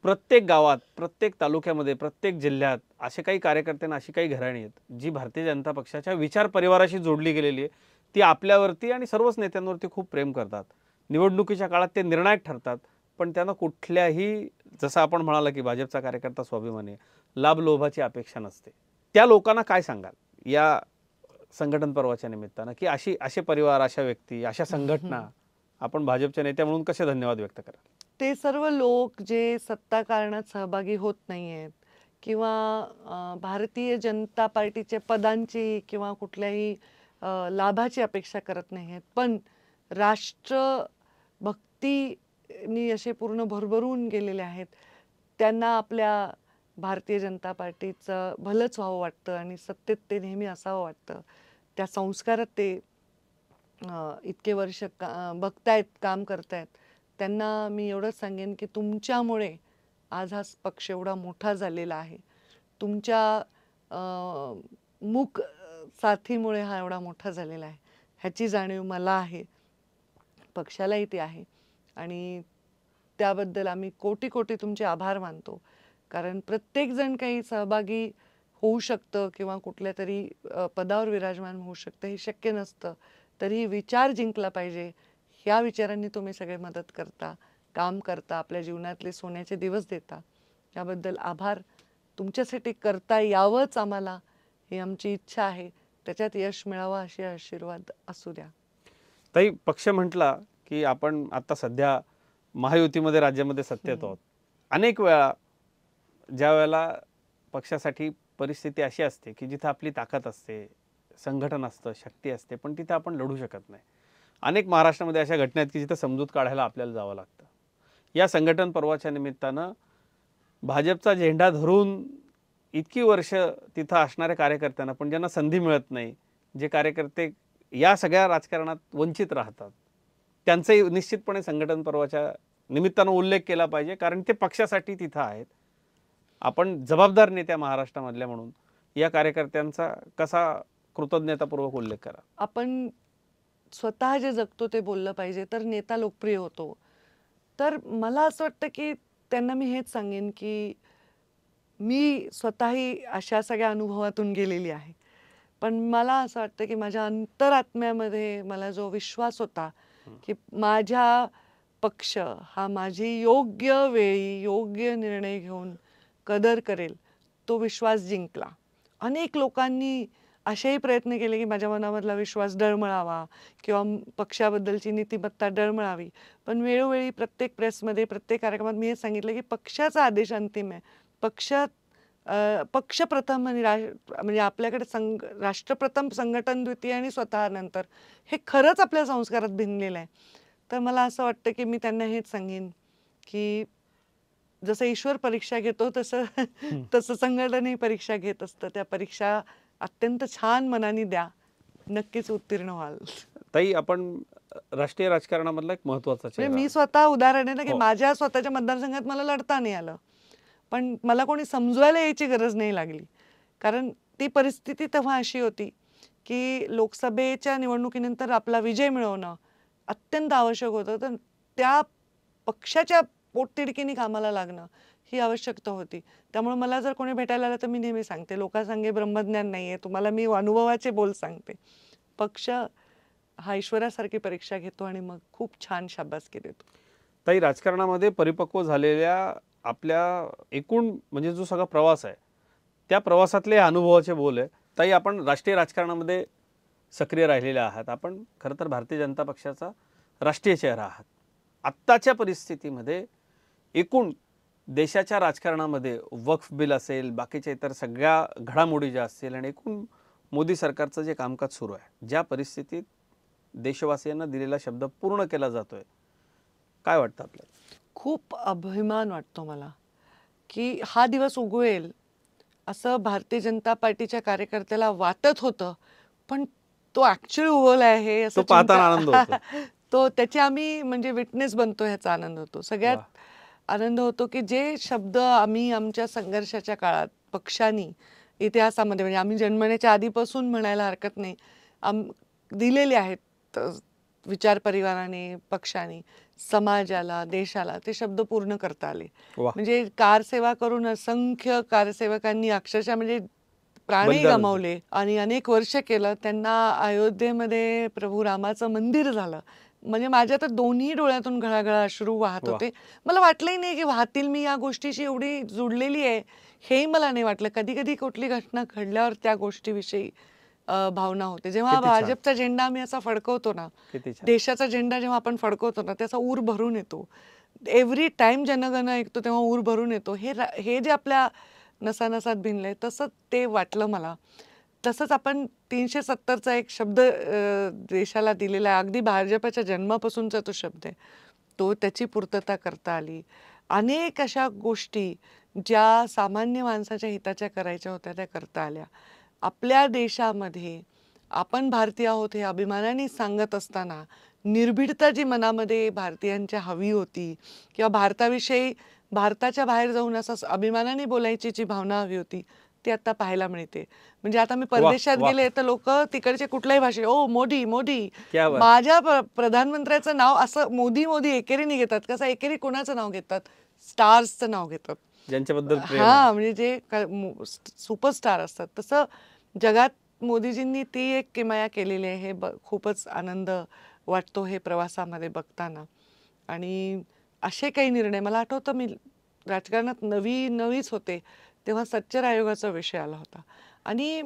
प्रत्येक गावात, प्रत्येक तालुक्यामध्ये, प्रत्येक जिल्ह्यात असे काही कार्यकर्ते आणि अशी काही घराणी आहेत जी भारतीय जनता पक्षाच्या विचार परिवाराशी जोडली गेलेली आहे. ती आपल्यावरती आणि सर्वच नेत्यांवरती खूप प्रेम करतात. निवडणुकीच्या काळात ते निर्णायक ठरतात, पण त्यांना कुठल्याही, जसं आपण म्हणाला की भाजपचा कार्यकर्ता स्वाभिमानी आहे, लाभ लोभाची अपेक्षा नसते. त्या लोकांना काय सांगाल या संघटन पर्वाच्या निमित्तानं की असे परिवार, अशा व्यक्ती, अशा संघटना आपण भाजपच्या नेत्या म्हणून कसे धन्यवाद व्यक्त कराल? ते सर्व लोक जे सत्ता कारणात सहभागी होत नाही आहेत किंवा भारतीय जनता पार्टीच्या पदांची किंवा कुठल्याही लाभाची अपेक्षा करत नाही आहेत, पण राष्ट्रभक्तीनी असे पूर्ण भरभरून गेलेले आहेत, त्यांना आपल्या भारतीय जनता पार्टीचं भलंच व्हावं वाटतं आणि सत्तेत ते नेहमी असावं वाटतं. त्या संस्कारात ते इतके वर्ष बघतायत, काम करतायत. त्यांना मी एवढंच सांगेन की तुमच्यामुळे आज हा पक्ष एवढा मोठा झालेला आहे. तुमच्या मूक साथीमुळे हा एवढा मोठा झालेला आहे. ह्याची जाणीव मला आहे, पक्षालाही ती आहे आणि त्याबद्दल आम्ही कोटी कोटी तुमचे आभार मानतो. कारण प्रत्येकजण काही सहभागी होऊ शकतं किंवा कुठल्या तरी पदावर विराजमान होऊ शकतं, हे शक्य नसतं. तरी विचार जिंकला पाहिजे. ह्या विचारांनी तुम्ही सगळे मदत करता, काम करता, आपल्या जीवनातले सोन्याचे दिवस देता. याबद्दल आभार. तुमच्यासाठी करता यावंच आम्हाला, ही आमची इच्छा आहे. त्याच्यात यश मिळावं असे आशीर्वाद असू द्या. ताई, पक्ष म्हटला की आपण आता सध्या महायुतीमध्ये राज्यामध्ये सत्तेत आहोत. अनेक वेळा ज्या वेळेला पक्षासाठी परिस्थिती अशी असते की जिथं आपली ताकद असते, संघटन असतं, शक्ती असते, पण तिथं आपण लढू शकत नाही. अनेक महाराष्ट्रामध्ये अशा घटना आहेत की जिथं समजूत काढायला आपल्याला जावं लागतं. या संघटन पर्वाच्या निमित्तानं भाजपचा झेंडा धरून इतकी वर्ष तिथं असणाऱ्या कार्यकर्त्यांना, पण ज्यांना संधी मिळत नाही, जे कार्यकर्ते या सगळ्या राजकारणात वंचित राहतात, त्यांचाही निश्चितपणे संघटन पर्वाच्या निमित्तानं उल्लेख केला पाहिजे, कारण ते पक्षासाठी तिथं आहेत. आपण जबाबदार नेत्या महाराष्ट्रामधल्या म्हणून या कार्यकर्त्यांचा कसा कृतज्ञतापूर्वक उल्लेख करा? आपण स्वतः जे जगतो ते बोललं पाहिजे, तर नेता लोकप्रिय होतो. तर मला असं वाटतं की त्यांना मी हेच सांगेन की मी स्वतःही अशा सगळ्या अनुभवातून गेलेली आहे. पण मला असं वाटतं की माझ्या अंतरात्म्यामध्ये मला जो विश्वास होता की माझा पक्ष हा माझी योग्य वेळी योग्य निर्णय घेऊन कदर करेल, तो विश्वास जिंकला. अनेक लोकांनी असेही प्रयत्न केले की माझ्या मनामधला विश्वास डळमळावा किंवा पक्षाबद्दलची नीतिमत्ता डळमळावी. पण वेळोवेळी प्रत्येक प्रेसमध्ये, प्रत्येक कार्यक्रमात मी हे सांगितलं की पक्षाचा आदेश अंतिम आहे. पक्ष प्रथम आणि म्हणजे आपल्याकडे राष्ट्रप्रथम, संघटन द्वितीय आणि स्वतः नंतर, हे खरंच आपल्या संस्कारात भिनलेलं आहे. तर मला असं वाटतं की मी त्यांना हेच सांगेन की जसं ईश्वर परीक्षा घेतो तसं हं. तसं संघटनही परीक्षा घेत असतं. त्या परीक्षा अत्यंत छान मनाने द्या, नक्कीच उत्तीर्ण व्हाल. ताई, आपण राष्ट्रीय राजकारणामधला एक महत्त्वाचा म्हणजे चेहरा मी आहात. स्वतः उदाहरण आहे ना, की हो. माझ्या स्वतःच्या मतदारसंघात मला लढता नाही आलं. पण मला कोणी समजवायला यायची गरज नाही लागली. कारण ती परिस्थिती तेव्हा अशी होती, की लोकसभेच्या निवडणुकीनंतर आपला विजय मिळवणं अत्यंत आवश्यक होतं. तर त्या पक्षाच्या पोटतिडकीने कामाला लागणं ही आवश्यकता होती. त्यामुळे मला जर कोणी भेटायला आलं तर मी नेहमी सांगते, लोकांसांगे ब्रह्मज्ञान नाहीये. तुम्हाला मी अनुभवाचे बोल सांगते. पक्ष हा ईश्वरासारखी परीक्षा घेतो आणि मग खूप छान शाबासकी देतो. ताई, राजकारणामध्ये परिपक्व झालेल्या आपल्या एकूण म्हणजे जो सगळा प्रवास आहे, त्या प्रवासातले अनुभवाचे बोल आहे. ताई, आपण राष्ट्रीय राजकारणामध्ये सक्रिय राहिलेले आहात. आपण खरं तर भारतीय जनता पक्षाचा राष्ट्रीय चेहरा आहात. आत्ताच्या परिस्थितीमध्ये एकूण देशाच्या राजकारणामध्ये वक्फ बिल असेल, बाकीच्या इतर सगळ्या घडामोडी ज्या असतील आणि एकूण मोदी सरकारचं जे कामकाज सुरू आहे, ज्या परिस्थितीत देशवासियांना दिलेला शब्द पूर्ण केला जातोय, काय वाटतं आपल्याला? खूप अभिमान वाटतो मला, की हा दिवस उगवेल असं भारतीय जनता पार्टीच्या कार्यकर्त्याला वाटत होतं. पण तो ॲक्च्युअली उगवला आहे हे असं तो पाहताना आनंद होतो. तो त्याची आम्ही म्हणजे विटनेस बनतो ह्याचा आनंद होतो. सगळ्यात वाह! आनंद होतो, की जे शब्द आम्ही आमच्या संघर्षाच्या काळात पक्षाने इतिहासामध्ये म्हणजे आम्ही जन्मण्याच्या आधीपासून म्हणायला हरकत नाही, दिलेले आहेत विचार परिवाराने, पक्षाने, समाजाला, देशाला ते शब्द पूर्ण करता आले. वाह! म्हणजे कारसेवा करून असंख्य कारसेवकांनी अक्षरशः म्हणजे प्राणही बलिदान दिलं. गमावले आणि अनेक वर्ष केलं. त्यांना अयोध्येमध्ये प्रभू रामाचं मंदिर झालं. म्हणजे माझ्या तर दोन्ही डोळ्यातून घळाघळा अश्रू वाहत वाह! होते. मला वाटलंही नाही की वाहतील, मी या गोष्टीशी एवढी जुडलेली आहे हेही मला नाही वाटलं. कधी-कधी कुठली घटना घडल्यावर त्या गोष्टीविषयी भावना होते. जेव्हा किती छान, भाजपचा झेंडा आम्ही असा फडकवतो ना, किती छान. देशाचा झेंडा जेव्हा आपण फडकवतो ना, त्याचा ऊर भरून येतो. एव्हरी टाईम जनगण ऐकतो तेव्हा ऊर भरून येतो. हे जे आपल्या नसानसात भिनलंय तसंच ते वाटलं मला. तसंच आपण 370चा एक शब्द देशाला दिलेला आहे. अगदी भाजपच्या जन्मापासूनचा तो शब्द आहे. तो त्याची पूर्तता करता आली. अनेक अशा गोष्टी ज्या सामान्य माणसाच्या हिताच्या करायच्या होत्या त्या करता आल्या. आपल्या देशामध्ये आपण भारतीय आहोत हे अभिमानाने सांगत असताना निर्भीडता जी मनामध्ये भारतीयांच्या हवी होती किंवा भारताविषयी भारताच्या बाहेर जाऊन असं अभिमानाने बोलायची जी भावना हवी होती ती आता पाहायला मिळते. म्हणजे आता मी वाह! परदेशात वाह! गेले तर लोक तिकडचे कुठल्याही भाषेत ओ मोदी मोदी, क्या बात! माझ्या प्रधानमंत्र्याचं नाव असं मोदी मोदी एकेरीने घेतात. कसं एकेरी कोणाचं नाव घेतात? स्टार्सचं नाव घेतात. ज्यांच्याबद्दल प्रेम आहे. हां, म्हणजे जे सुपरस्टार असतात. तसं जगात मोदीजींनी ती एक किमया केलेली आहे. हे खूपच आनंद वाटतो हे प्रवासामध्ये बघताना. आणि असे काही निर्णय मला आठवतं, मी राजकारणात नवीच होते तेव्हा सच्चर आयोगाचा विषय आला होता आणि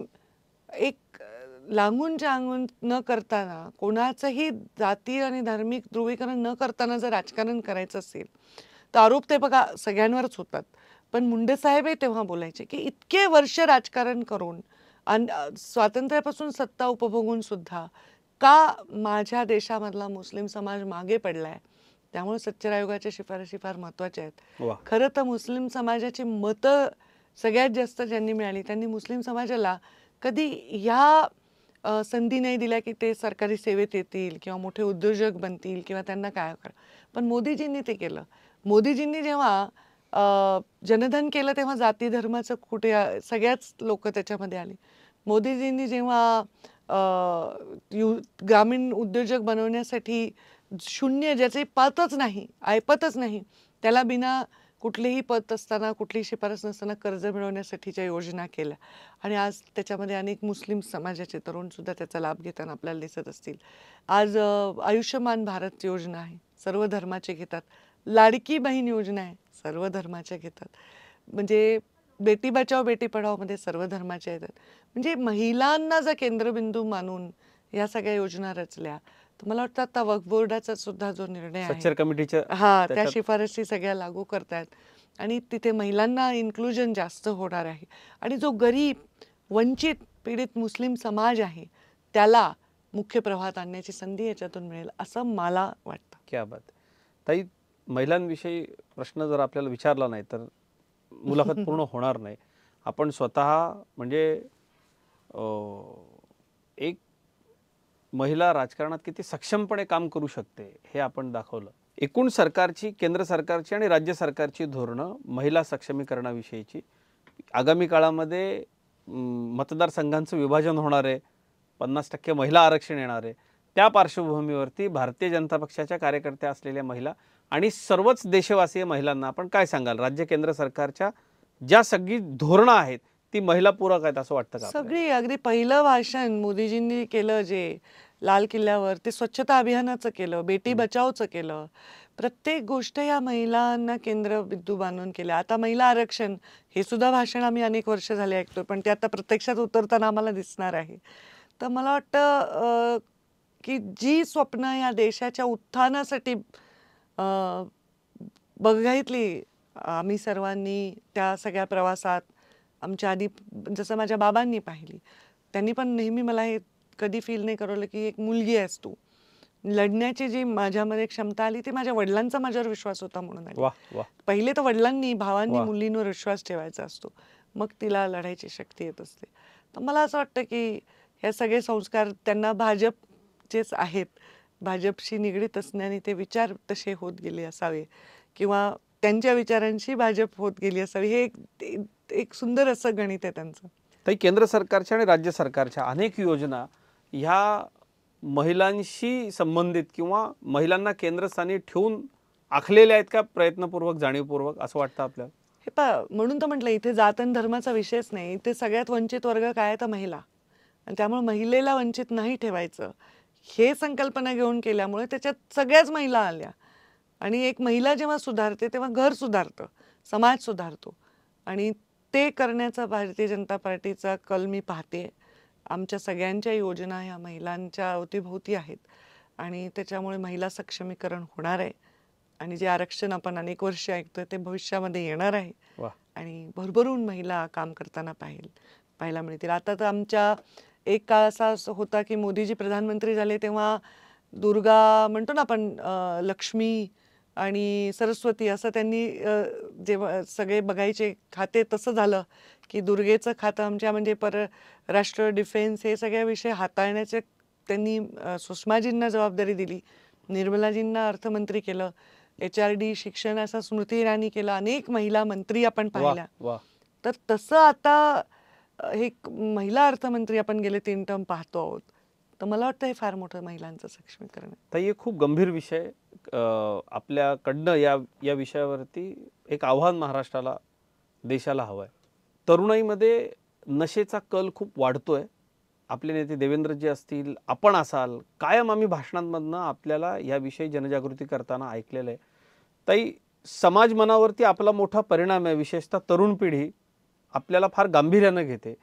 एक लागूनच्या अंगून न करताना कोणाचंही जाती आणि धार्मिक ध्रुवीकरण न करताना जर राजकारण करायचं असेल तर आरोप ते बघा सगळ्यांवरच होतात. पण मुंडे साहेबही तेव्हा बोलायचे की इतके वर्ष राजकारण करून स्वातंत्र्यापासून सत्ता उपभोगून सुद्धा का माझ्या देशामधला मुस्लिम समाज मागे पडलाय. त्यामुळे सच्चर आयोगाच्या शिफारशी फार महत्त्वाच्या आहेत. वाह! खरं तर मुस्लिम समाजाची मतं सगळ्यात जास्त ज्यांनी मिळाली त्यांनी मुस्लिम समाजाला कधी ह्या संधी नाही दिल्या की ते सरकारी सेवेत येतील किंवा मोठे उद्योजक बनतील किंवा त्यांना काय कर. पण मोदीजींनी ते केलं. मोदीजींनी जेव्हा जनधन केलं तेव्हा जाती धर्माचं कुठे सगळ्याच लोक त्याच्यामध्ये आली. मोदीजींनी जेव्हा ग्रामीण उद्योजक बनवण्यासाठी शून्य ज्याचे पतच नाही, ऐपतच नाही, त्याला बिना कुठलेही पत असताना कुठलीही शिफारस नसताना कर्ज मिळवण्यासाठीच्या योजना केल्या आणि आज त्याच्यामध्ये अनेक मुस्लिम समाजाचे तरुण सुद्धा त्याचा लाभ घेताना आपल्याला दिसत असतील. आज आयुष्यमान भारत योजना आहे, सर्व धर्माचे घेतात. लाडकी बहीण योजना आहे, सर्व धर्माच्या घेतात. म्हणजे बेटी बचाओ बेटी पढाओ मध्ये सर्व धर्माच्या येतात. म्हणजे महिलांना जर केंद्रबिंदू मानून या सगळ्या योजना रचल्या तर मला वाटतं आता वक्फ बोर्डाचा सुद्धा जो निर्णय आहे सच्चर कमिटीच्या त्या त्याच्यात शिफारसी सगळ्या लागू करतायत आणि तिथे महिलांना इन्क्लुजन जास्त होणार आहे. आणि जो गरीब वंचित पीडित मुस्लिम समाज आहे त्याला मुख्य प्रवाहात आणण्याची संधी याच्यातून मिळेल असं मला वाटतं. क्या बात आहे. ताई, महिलांविषयी प्रश्न जर आपल्याला विचारला नाही तर मुलाखत पूर्ण होणार नाही. आपण स्वतः म्हणजे एक महिला राजकारणात किती सक्षमपणे काम करू शकते हे आपण दाखवलं. एकूण सरकारची, केंद्र सरकारची आणि राज्य सरकारची धोरणं महिला सक्षमीकरणाविषयीची, आगामी काळामध्ये मतदारसंघांचं विभाजन होणार आहे, 50% महिला आरक्षण येणार आहे, त्या पार्श्वभूमीवरती भारतीय जनता पक्षाच्या कार्यकर्त्या असलेल्या महिला आणि सर्वच देशवासीय महिलांना आपण काय सांगाल? राज्य केंद्र सरकारच्या ज्या सगळी धोरणं आहेत ती महिला पूरक आहेत असं वाटतं का आपल्याला? सगळी अगदी पहिलं भाषण मोदीजींनी केलं जे लाल किल्ल्यावर ते स्वच्छता अभियानाचं केलं, बेटी बचाओचं केलं. प्रत्येक गोष्ट या महिलांना केंद्रबिंदू बांधून केल्या. आता महिला आरक्षण हे सुद्धा भाषण आम्ही अनेक वर्ष झाले ऐकतोय पण ते आता प्रत्यक्षात उतरताना आम्हाला दिसणार आहे. तर मला वाटतं की जी स्वप्न या देशाच्या उत्थानासाठी बघायतली आम्ही सर्वांनी त्या सगळ्या प्रवासात आमच्या आधी जसं माझ्या बाबांनी पाहिली, त्यांनी पण नेहमी मला हे कधी फील नाही करवलं की एक मुलगी आहेस तू. लढण्याची जी माझ्यामध्ये क्षमता आली ती माझ्या वडिलांचा माझ्यावर विश्वास होता म्हणून आली. वाह वाह पहिले तर वडिलांनी भावांनी वाह. मुलींवर विश्वास ठेवायचा असतो, मग तिला लढायची शक्ती येत असते. तर मला असं वाटतं की हे सगळे संस्कार त्यांना भाजपचेच आहेत, भाजपशी निगडीत असण्याने ते विचार तसे होत गेले असावे किंवा त्यांच्या विचारांशी भाजप होत गेली असावी. हे एक सुंदर असं गणित आहे त्यांचं. ताई, केंद्र सरकारच्या आणि राज्य सरकारच्या अनेक योजना ह्या महिलांशी संबंधित किंवा महिलांना केंद्रस्थानी ठेवून आखलेल्या आहेत का प्रयत्नपूर्वक, जाणीवपूर्वक, असं वाटतं आपल्याला? हे पहा, म्हणून तर म्हटलं इथे जात आणि धर्माचा विषयच नाही. इथे सगळ्यात वंचित वर्ग काय आहे तर महिला, आणि त्यामुळे महिलेला वंचित नाही ठेवायचं हे संकल्पना घेऊन केल्यामुळे त्याच्यात सगळ्याच महिला आल्या. आणि एक महिला जेव्हा सुधारते तेव्हा घर सुधारतं, समाज सुधारतो. आणि ते करण्याचा भारतीय जनता पार्टीचा कल मी पाहते. आमच्या सगळ्यांच्या योजना ह्या महिलांच्या अवतीभोवती आहेत आणि त्याच्यामुळे महिला सक्षमीकरण होणार आहे. आणि जे आरक्षण आपण अनेक वर्ष ऐकतोय ते भविष्यामध्ये येणार आहे. वाह. आणि भरभरून महिला काम करताना पाहायला मिळतील. आता तर आमच्या एक काळ असा होता की मोदीजी प्रधानमंत्री झाले तेव्हा दुर्गा म्हणतो ना आपण, लक्ष्मी आणि सरस्वती असं त्यांनी जेव्हा सगळे बघायचे खाते तसं झालं की दुर्गेचं खातं आमच्या म्हणजे परराष्ट्र, डिफेन्स हे सगळे विषय हाताळण्याचे त्यांनी सुषमाजींना जबाबदारी दिली, निर्मलाजींना अर्थमंत्री केलं, HRD शिक्षण असं स्मृती इराणी केलं, अनेक महिला मंत्री आपण पाहिल्या. वाह. तर तसं आता हे महिला अर्थमंत्री आपण गेले 3 टर्म पाहतो आहोत. तर मला वाटतं हे फार मोठं महिलांचं सक्षमीकरण आहे. ताई, एक खूप गंभीर विषय आपल्याकडनं या विषयावरती एक आव्हान महाराष्ट्राला, देशाला हवं आहे. तरुणाईमध्ये नशेचा कल खूप वाढतोय. आपले नेते देवेंद्रजी असतील, आपण असाल, कायम आम्ही भाषणांमधनं आपल्याला याविषयी जनजागृती करताना ऐकलेलं आहे. ताई, समाज मनावरती आपला मोठा परिणाम आहे, विशेषतः तरुण पिढी आपल्याला फार गांभीर्यानं घेते.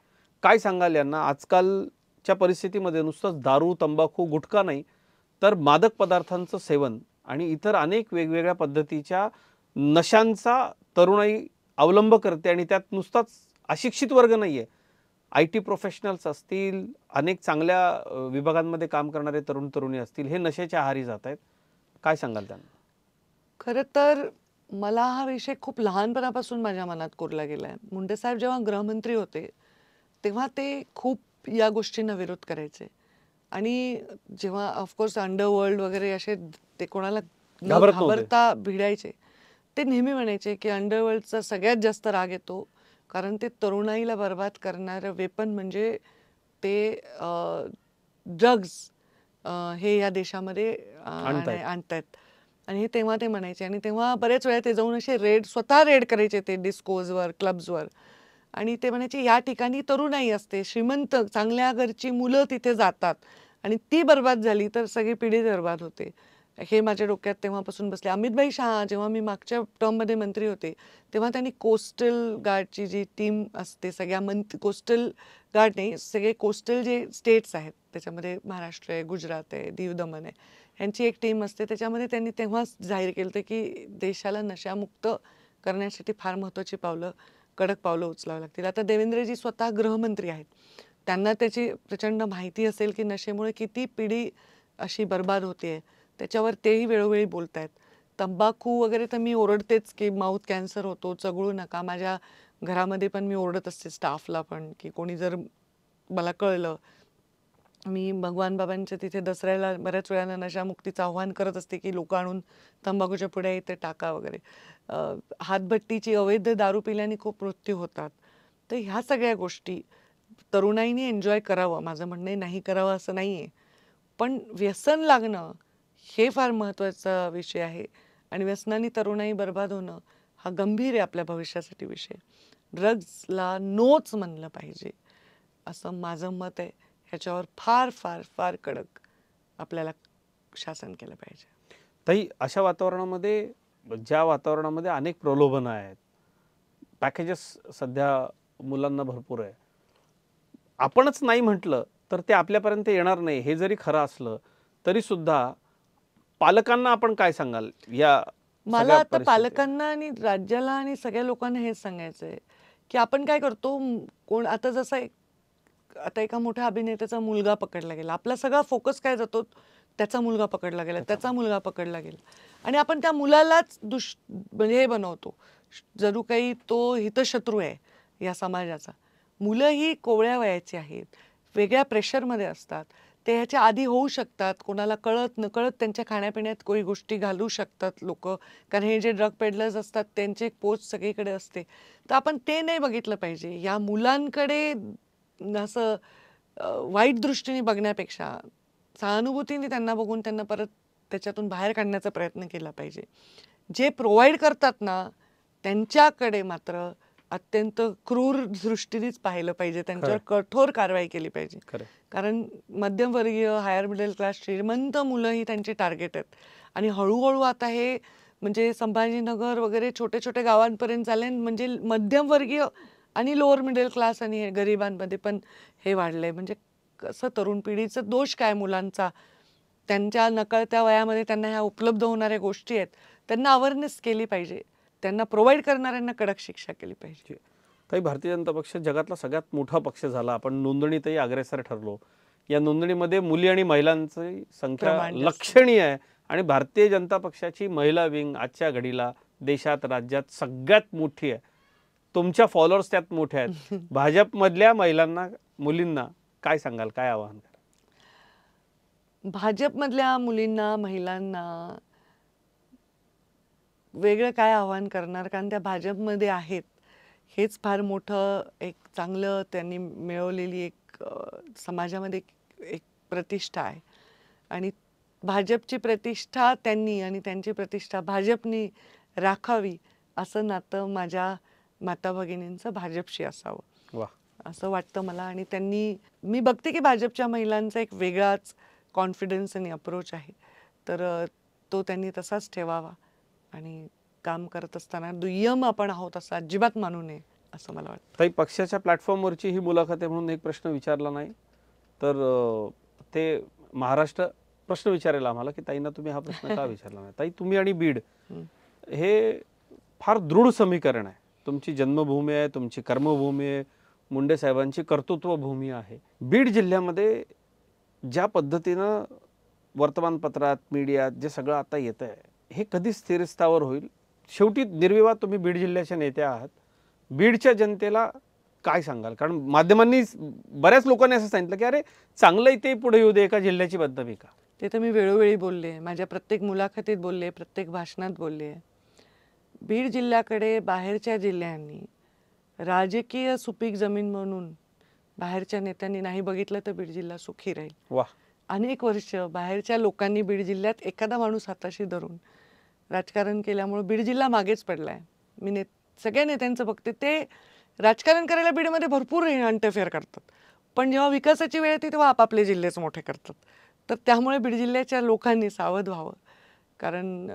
काय सांगाल यांना? आजकालच्या परिस्थितीमध्ये नुसतंच दारू, तंबाखू, गुटखा नाही तर मादक पदार्थांचं सेवन आणि इतर अनेक वेगवेगळ्या पद्धतीच्या नशांचा तरुणाई अवलंब करते आणि त्यात नुसताच अशिक्षित वर्ग नाही आहे, IT प्रोफेशनल्स असतील, अनेक चांगल्या विभागांमध्ये काम करणारे तरुण तरुणी असतील, हे नशेच्या आहारी जात आहेत. काय सांगाल त्यांना? खरं तर मला हा विषय खूप लहानपणापासून माझ्या मनात कोरला गेला आहे. मुंडे साहेब जेव्हा गृहमंत्री होते तेव्हा ते खूप या गोष्टींना विरोध करायचे. आणि जेव्हा ऑफकोर्स अंडरवर्ल्ड वगैरे असे ते कोणाला न घाबरत नव्हते. घाबरता भिडायचे, ते नेहमी म्हणायचे की अंडरवर्ल्डचा सगळ्यात जास्त राग येतो कारण ते तरुणाईला बर्बाद करणारं वेपन म्हणजे ते ड्रग्ज हे या देशामध्ये आणतायत. आणि हे तेव्हा ते म्हणायचे. आणि तेव्हा बरेच वेळा ते जाऊन असे स्वतः रेड करायचे ते डिस्कोजवर, क्लब्सवर. आणि ते म्हणायचे या ठिकाणी तरुणाई असते, श्रीमंत चांगल्या घरची मुलं तिथे जातात आणि ती बर्बाद झाली तर सगळी पिढी बर्बाद होते. हे माझ्या डोक्यात तेव्हापासून बसले. अमितभाई शहा जेव्हा मी मागच्या टर्ममध्ये मंत्री होते, तेव्हा त्यांनी कोस्टल गार्डची जी टीम असते, सगळ्या कोस्टल गार्ड नाही, सगळे कोस्टल जे स्टेट्स आहेत, त्याच्यामध्ये महाराष्ट्र आहे, गुजरात आहे, दीव दमण आहे, यांची एक टीम असते. त्याच्यामध्ये त्यांनी तेव्हाच जाहीर केलं होतं की देशाला नशामुक्त करण्यासाठी फार महत्त्वाची कडक पावलं उचलावी लागतील. आता देवेंद्रजी स्वतः गृहमंत्री आहेत, त्यांना त्याची प्रचंड माहिती असेल की नशेमुळे किती पिढी अशी बर्बाद होते, त्याच्यावर तेही वेळोवेळी बोलत आहेत. तंबाखू वगैरे तर मी ओरडतेच की माउथ कॅन्सर होतो, चघळू नका. माझ्या घरामध्ये पण मी ओरडत असते स्टाफला पण, की कोणी जर मला कळलं, मी भगवान बाबांच्या तिथे दसऱ्याला बऱ्याच वेळानं नशामुक्तीचं आव्हान करत असते की लोक आणून तंबाखूच्या पुढ्या इथे टाका वगैरे. हातभट्टीची अवैध दारू पिल्याने खूप मृत्यू होतात. तर ह्या सगळ्या गोष्टी तरुणाईने एन्जॉय करावं, माझं म्हणणं आहे नाही करावं असं नाही आहे, पण व्यसन लागणं हे फार महत्त्वाचा विषय आहे आणि व्यसनाने तरुणाई बर्बाद होणं हा गंभीर आहे आपल्या भविष्यासाठी विषय. ड्रग्जला नोच म्हणलं पाहिजे असं माझं मत आहे. ह्याच्यावर फार फार फार कडक आपल्याला शासन केलं पाहिजे. ताई, अशा वातावरणामध्ये, ज्या वातावरणामध्ये अनेक प्रलोभनं आहेत, पॅकेजेस सध्या मुलांना भरपूर आहे, आपणच नाही म्हटलं तर ते आपल्यापर्यंत येणार नाही, हे जरी खरं असलं तरी सुद्धा पालकांना आपण काय सांगाल या मला सगळ्या आता परिस्थितीत? पालकांना आणि राज्याला आणि सगळ्या लोकांना हेच सांगायचं आहे की आपण काय करतो, कोण आता जसं आता एका मोठ्या अभिनेत्याचा मुलगा पकडला गेला, आपला सगळा फोकस काय जातो, त्याचा मुलगा पकडला गेला, त्याचा मुलगा पकडला गेला, आणि आपण त्या मुलालाच म्हणजे हे बनवतो जणू काही तो हितशत्रू आहे या समाजाचा. मुलं ही कोवळ्या वयाची आहेत, वेगळ्या प्रेशरमध्ये असतात, ते ह्याच्या आधी होऊ शकतात, कोणाला कळत नकळत त्यांच्या खाण्यापिण्यात काही गोष्टी घालू शकतात लोक, कारण हे जे ड्रग पेडलर्स असतात त्यांचे पोच सगळीकडे असते. तर आपण ते नाही बघितलं पाहिजे. या मुलांकडे असं वाईट दृष्टीने बघण्यापेक्षा सहानुभूतीने त्यांना बघून त्यांना परत त्याच्यातून बाहेर काढण्याचा प्रयत्न केला पाहिजे. जे प्रोव्हाइड करतात ना त्यांच्याकडे मात्र अत्यंत क्रूर दृष्टीनेच पाहिलं पाहिजे, त्यांच्यावर कठोर कारवाई केली पाहिजे. कारण मध्यमवर्गीय, हायर मिडल क्लास, श्रीमंत मुलं ही त्यांची टार्गेट आहेत. आणि हळूहळू आता हे म्हणजे संभाजीनगर वगैरे छोटे छोटे गावांपर्यंत झाले, म्हणजे मध्यमवर्गीय आणि लोअर मिडल क्लास आणि हे गरिबांमध्ये पण हे वाढलंय. म्हणजे कसं तरुण पिढीचं दोष काय मुलांचा, त्यांच्या नकळत्या वयामध्ये त्यांना ह्या उपलब्ध होणाऱ्या गोष्टी आहेत, त्यांना अवेअरनेस केली पाहिजे, त्यांना प्रोव्हाइड करणाऱ्यांना कडक शिक्षा केली पाहिजे. काही भारतीय जनता पक्ष जगातला सगळ्यात मोठा पक्ष झाला, आपण नोंदणीतही अग्रेसर ठरलो. या नोंदणीमध्ये मुली आणि महिलांची संख्या लक्षणीय आहे आणि भारतीय जनता पक्षाची महिला विंग आजच्या घडीला देशात राज्यात सगळ्यात मोठी आहे. तुमच्या फॉलोअर्स त्यात मोठे आहेत. भाजपमधल्या महिलांना, मुलींना काय सांगाल, काय आवाहन करा? भाजपमधल्या मुलींना, महिलांना वेगळं काय आव्हान करणार, कारण त्या भाजपमध्ये आहेत. हेच फार मोठं एक चांगलं त्यांनी मिळवलेली एक समाजामध्ये एक प्रतिष्ठा आहे. आणि भाजपची प्रतिष्ठा त्यांनी आणि त्यांची प्रतिष्ठा भाजपनी राखावी असं नातं माझ्या माता भगिनींचं भाजपशी असावं असं वाटतं मला. आणि त्यांनी, मी बघते की भाजपच्या महिलांचा एक वेगळाच कॉन्फिडन्स आणि अप्रोच आहे, तर तो त्यांनी तसाच ठेवावा आणि काम करत असताना दुय्यम आपण आहोत असं अजिबात मानू नये असं मला वाटतं. ताई, पक्षाच्या प्लॅटफॉर्मवरची ही मुलाखत आहे म्हणून एक प्रश्न विचारला नाही तर ते महाराष्ट्र प्रश्न विचारेल आम्हाला की ताईंना तुम्ही हा प्रश्न का विचारला नाही. ताई, तुम्ही आणि बीड हे फार दृढ समीकरण आहे. तुमची जन्मभूमी आहे, तुमची कर्मभूमी आहे, मुंडे साहेबांची कर्तृत्वभूमी आहे. बीड जिल्ह्यामध्ये ज्या पद्धतीनं वर्तमानपत्रात, मीडियात जे सगळं आता येतं आहे, हे कधी स्थिरस्थावर होईल? शेवटी निर्विवाद तुम्ही बीड जिल्ह्याचे नेते आहात, बीडच्या जनतेला काय सांगाल? कारण माध्यमांनी, बऱ्याच लोकांनी असं सांगितलं की अरे चांगलं ते पुढे येऊ दे, एका जिल्ह्याची बदनामी का? ते तर मी वेळोवेळी बोलले, माझ्या प्रत्येक मुलाखतीत बोलले, प्रत्येक भाषणात बोलले. बीड जिल्ह्याकडे बाहेरच्या जिल्ह्यांनी राजकीय सुपीक जमीन म्हणून बाहेरच्या नेत्यांनी नाही बघितलं तर बीड जिल्हा सुखी राहील. वा. अनेक वर्ष बाहेरच्या लोकांनी बीड जिल्ह्यात एखादा माणूस हाताशी धरून राजकारण केल्यामुळे बीड जिल्हा मागेच पडलाय. मी सगळ्या नेत्यांचं बघते, ते राजकारण करायला बीडमध्ये भरपूर इंटरफेअर करतात, पण जेव्हा विकासाची वेळ येते तेव्हा आपापले जिल्हेच मोठे करतात. तर त्यामुळे बीड जिल्ह्याच्या लोकांनी सावध व्हावं. कारण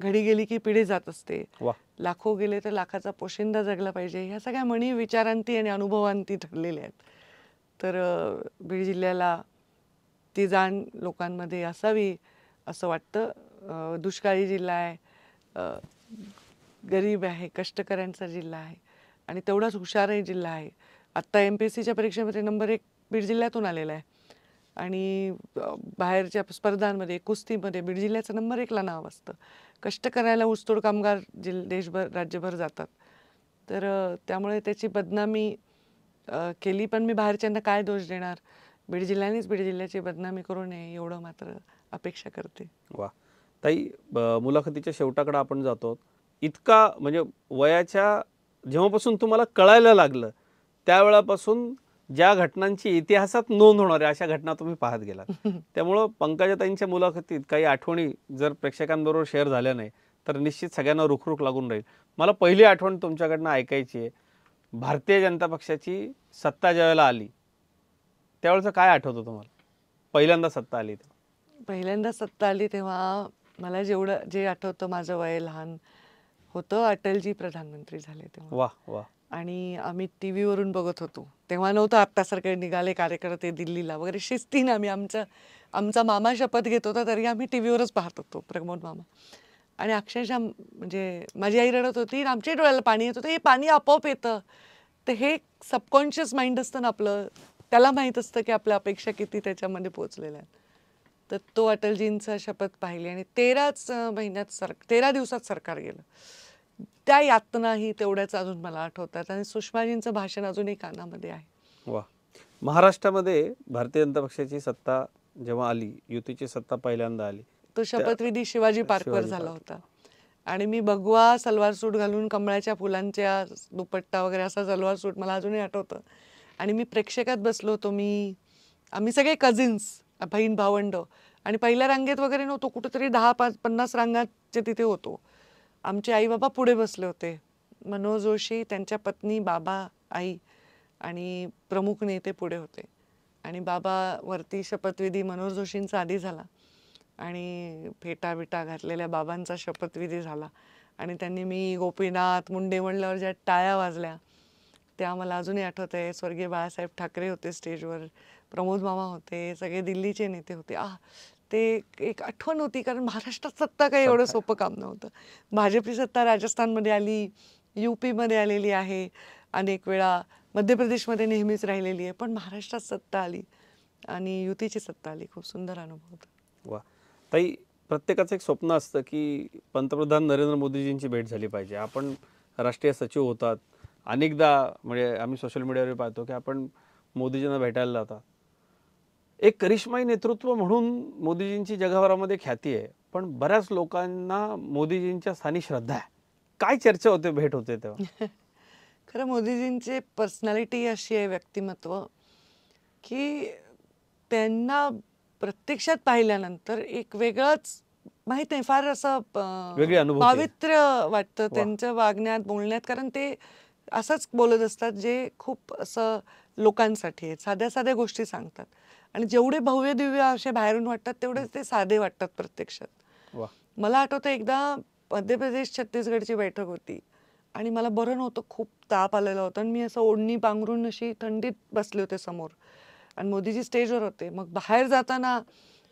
घडी गेली की पिढी जात असते. वा. लाखो गेले तर लाखाचा पोशिंदा जगला पाहिजे. ह्या सगळ्या म्हणी विचारांती आणि अनुभवांती ठरलेल्या आहेत. तर बीड जिल्ह्याला ती जाण लोकांमध्ये असावी असं वाटतं. दुष्काळी जिल्हा आहे, गरीब आहे, कष्टकऱ्यांचा जिल्हा आहे आणि तेवढाच हुशारही जिल्हा आहे. आत्ता MPSCच्या परीक्षेमध्ये नंबर 1 बीड जिल्ह्यातून आलेला आहे आणि बाहेरच्या स्पर्धांमध्ये कुस्तीमध्ये बीड जिल्ह्याचं नंबर 1ला नाव असतं. कष्ट करायला ऊसतोड कामगार देशभर राज्यभर जातात. तर त्यामुळे त्याची बदनामी केली, पण मी बाहेरच्यांना काय दोष देणार. बीड जिल्ह्यानेच बीड जिल्ह्याची बदनामी करू नये एवढं मात्र अपेक्षा करते. वा. ताई, मुलाखतीच्या शेवटाकडे आपण जातो. इतका म्हणजे वयाच्या जेव्हापासून तुम्हाला कळायला लागलं त्यावेळापासून ज्या घटनांची इतिहासात नोंद होणार आहे अशा घटना तुम्ही पाहत गेलात. त्यामुळं पंकजाताईंच्या मुलाखतीत काही आठवणी जर प्रेक्षकांबरोबर शेअर झाल्या नाही तर निश्चित सगळ्यांना रुखरुख लागून राहील. मला पहिली आठवण तुमच्याकडनं ऐकायची आहे. भारतीय जनता पक्षाची सत्ता ज्यावेळेला आली त्यावेळेचं काय आठवतं तुम्हाला? पहिल्यांदा सत्ता आली तेव्हा? पहिल्यांदा सत्ता आली तेव्हा मला जे आठवतं, माझं वय लहान होतं. अटलजी प्रधानमंत्री झाले तेव्हा. वा वा. आणि आम्ही TV वरून बघत होतो. तेव्हा नव्हतं आत्तासारखे निघाले कार्यकर्ते दिल्लीला वगैरे. शिस्तीनं आमचा मामा शपथ घेत होता तरी आम्ही TV वरच पाहत होतो, प्रमोद मामा. आणि अक्षरशः म्हणजे माझी आई रडत होती आणि आमच्या डोळ्याला पाणी येत होतं. हे पाणी आपोआप येतं. तर हे सबकॉन्शियस माइंड असतं ना आपलं, त्याला माहीत असतं की आपल्या अपेक्षा किती त्याच्यामध्ये पोहोचलेल्या आहेत. तर तो अटलजींचा शपथ पाहिली आणि 13 दिवसात सरकार गेलं. त्या यातनाही तेवढ्याच अजून मला आठवतात आणि सुषमाजींचं भाषण अजूनही कानामध्ये आहे. वा. महाराष्ट्रामध्ये भारतीय जनता पक्षाची सत्ता जेव्हा आली, युतीची सत्ता पहिल्यांदा आली, तो शपथविधी शिवाजी पार्कवर झाला होता आणि मी भगवा सलवार सूट घालून कमळाच्या फुलांच्या दुपट्टा वगैरे असा सलवार सूट मला अजूनही आठवतं. आणि मी प्रेक्षकात बसलो होतो. आम्ही सगळे कझिन्स, बहीण भावंड आणि पहिल्या रांगेत वगैरे नव्हतो, कुठेतरी 10-50 रांगाचे तिथे होतो. आमचे आई बाबा पुढे बसले होते. मनोज जोशी, त्यांच्या पत्नी, बाबा, आई आणि प्रमुख नेते पुढे होते. आणि बाबा वरती शपथविधी मनोज जोशींचा आधी झाला आणि फेटा बिटा घातलेल्या बाबांचा शपथविधी झाला आणि त्यांनी मी गोपीनाथ मुंडे म्हणल्यावर ज्या टाळ्या वाजल्या त्या मला अजूनही आठवत आहे. स्वर्गीय बाळासाहेब ठाकरे होते स्टेजवर, प्रमोद मामा होते, सगळे दिल्लीचे नेते होते. ते एक आठवण होती, कारण महाराष्ट्रात सत्ता काही एवढं सोपं काम नव्हतं. भाजपची सत्ता राजस्थानमध्ये आली, UPमध्ये आलेली आहे, अनेक वेळा मध्य प्रदेशमध्ये नेहमीच राहिलेली आहे, पण महाराष्ट्रात सत्ता आली आणि युतीची सत्ता आली. खूप सुंदर अनुभव होता. वा. ताई, प्रत्येकाचं एक स्वप्न असतं की पंतप्रधान नरेंद्र मोदीजींची भेट झाली पाहिजे. आपण राष्ट्रीय सचिव होतात, अनेकदा म्हणजे आम्ही सोशल मीडियावर पाहतो की आपण मोदीजींना भेटायला जाता. एक करिश्माई नेतृत्व म्हणून मोदीजींची जगभरामध्ये ख्याती आहे, पण बऱ्याच लोकांना मोदीजींच्या स्थानी श्रद्धा आहे. काय चर्चा होते, भेट होते तेव्हा? खरं मोदीजींची पर्सनॅलिटी अशी आहे, व्यक्तिमत्व, की त्यांना प्रत्यक्षात पाहिल्यानंतर एक वेगळंच माहित नाही, फार असं वेगळी अनुभूती. पावित्र्य वाटतं त्यांच्या वागण्यात, बोलण्यात. कारण ते असंच बोलत असतात जे खूप असं लोकांसाठी आहेत, साध्या साध्या गोष्टी सांगतात आणि जेवढे भव्य दिव्य असे बाहेरून वाटतात तेवढेच ते साधे वाटतात प्रत्यक्षात. वा. मला आठवतं एकदा मध्य प्रदेश छत्तीसगडची बैठक होती आणि मला बरं नव्हतं, खूप ताप आलेला होता आणि मी असं ओढणी पांघरून अशी थंडीत बसले होते समोर आणि मोदीजी स्टेजवर होते. मग बाहेर जाताना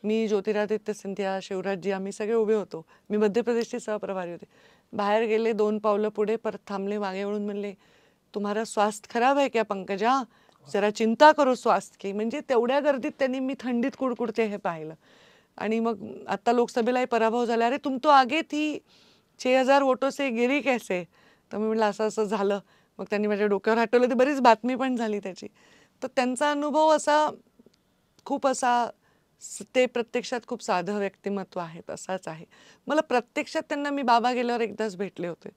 मी, ज्योतिरादित्य सिंधिया, शिवराजजी, आम्ही सगळे उभे होतो. मी मध्य प्रदेशचे सहप्रभारी होते. बाहेर गेले, 2 पावलं पुढे, परत थांबले, मागे वळून म्हणले, तुम्हारा स्वास्थ्य खराब है क्या पंकजा, जरा चिंता करो स्वास्थ्य की. म्हणजे तेवढ्या गर्दीत त्यांनी मी थंडीत कुडकुडते हे पाहिलं. आणि मग आता लोकसभेलाही पराभव झाला. अरे तुम तो आगे थी, 6000 वोटों से गिरी कैसे. तर मी म्हटलं असं असं झालं. मग त्यांनी माझ्या डोक्यावर हटवलं. ती बरीच बातमी पण झाली त्याची. तर त्यांचा अनुभव असा खूप असा, ते प्रत्यक्षात खूप साधं व्यक्तिमत्व आहेत असाच आहे. मला प्रत्यक्षात त्यांना मी बाबा गेल्यावर एकदाच भेटले होते.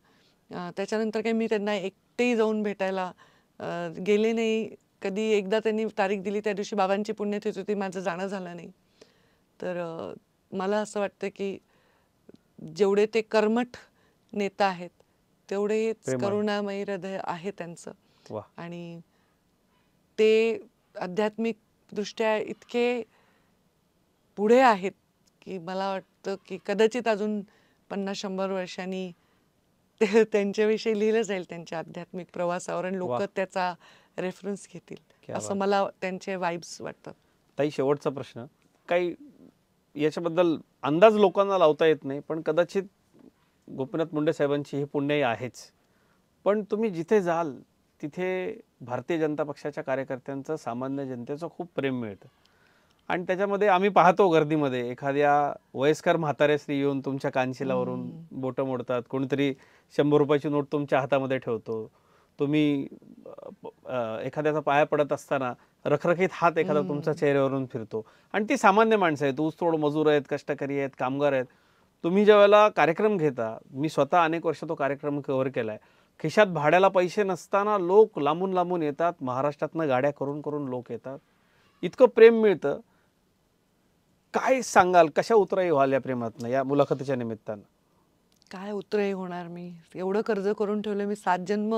त्याच्यानंतर काही मी त्यांना एकटेही जाऊन भेटायला गेले नाही कधी. एकदा त्यांनी तारीख दिली, त्या दिवशी बाबांची पुण्यतिथी होती, माझं जाणं झालं नाही. तर मला असं वाटतं की जेवढे ते कर्मठ नेता आहेत तेवढेच करुणामयी हृदय आहे त्यांचं. वा. आणि ते आध्यात्मिक दृष्ट्या इतके पुढे आहेत की मला वाटतं की कदाचित अजून 50-100 वर्षांनी ते त्यांच्याविषयी लिहिलं जाईल त्यांच्या आध्यात्मिक प्रवासावर आणि लोक वाह! त्याचा रेफरन्स घेतील क्या असं बात. मला त्यांचे वाइब्स वाटतात. ताई, शेवटचा प्रश्न. काही याच्याबद्दल अंदाज लोकांना लावता येत नाही, पण कदाचित गोपीनाथ मुंडे साहेबांची ही पुण्याई आहेच. पण तुम्ही जिथे जाल तिथे भारतीय जनता पक्षाच्या कार्यकर्त्यांचं, सामान्य जनतेचं खूप प्रेम मिळतं. आणि त्याच्यामध्ये आम्ही पाहतो गर्दीमध्ये एखाद्या वयस्कर म्हाताऱ्या स्त्री येऊन तुमच्या कानशिलावरून बोटं मोडतात. कोणीतरी 100 रुपयाची नोट तुमच्या हातामध्ये ठेवतो. तुम्ही एखाद्याचा पाया पडत असताना रखरखीत हात एखादा तुमच्या चेहऱ्यावरून फिरतो. आणि ती सामान्य माणसं आहेत, ऊसतोड मजूर आहेत, कष्टकरी आहेत, कामगार आहेत. तुम्ही ज्यावेळेला कार्यक्रम घेता, मी स्वतः अनेक वर्ष तो कार्यक्रम कव्हर केलाय. खिशात भाड्याला पैसे नसताना लोक लांबून लांबून येतात, महाराष्ट्रातनं गाड्या करून करून लोक येतात. इतकं प्रेम मिळतं. काय सांगाल, कशा उतराई व्हाल या प्रेमातनं, या मुलाखतीच्या निमित्तानं? काय उतरही होणार मी, एवढं कर्ज करून ठेवलं मी, 7 जन्म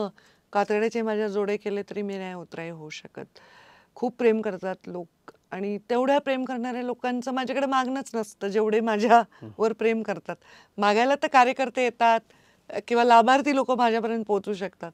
कातड्याचे माझ्या जोडे केले तरी मी नाही उतराई होऊ शकत. खूप प्रेम करतात लोक आणि तेवढ्या प्रेम करणाऱ्या लोकांचं माझ्याकडे मागणंच नसतं जेवढे माझ्यावर प्रेम करतात. मागायला तर कार्यकर्ते येतात किंवा लाभार्थी लोक माझ्यापर्यंत पोहोचू शकतात,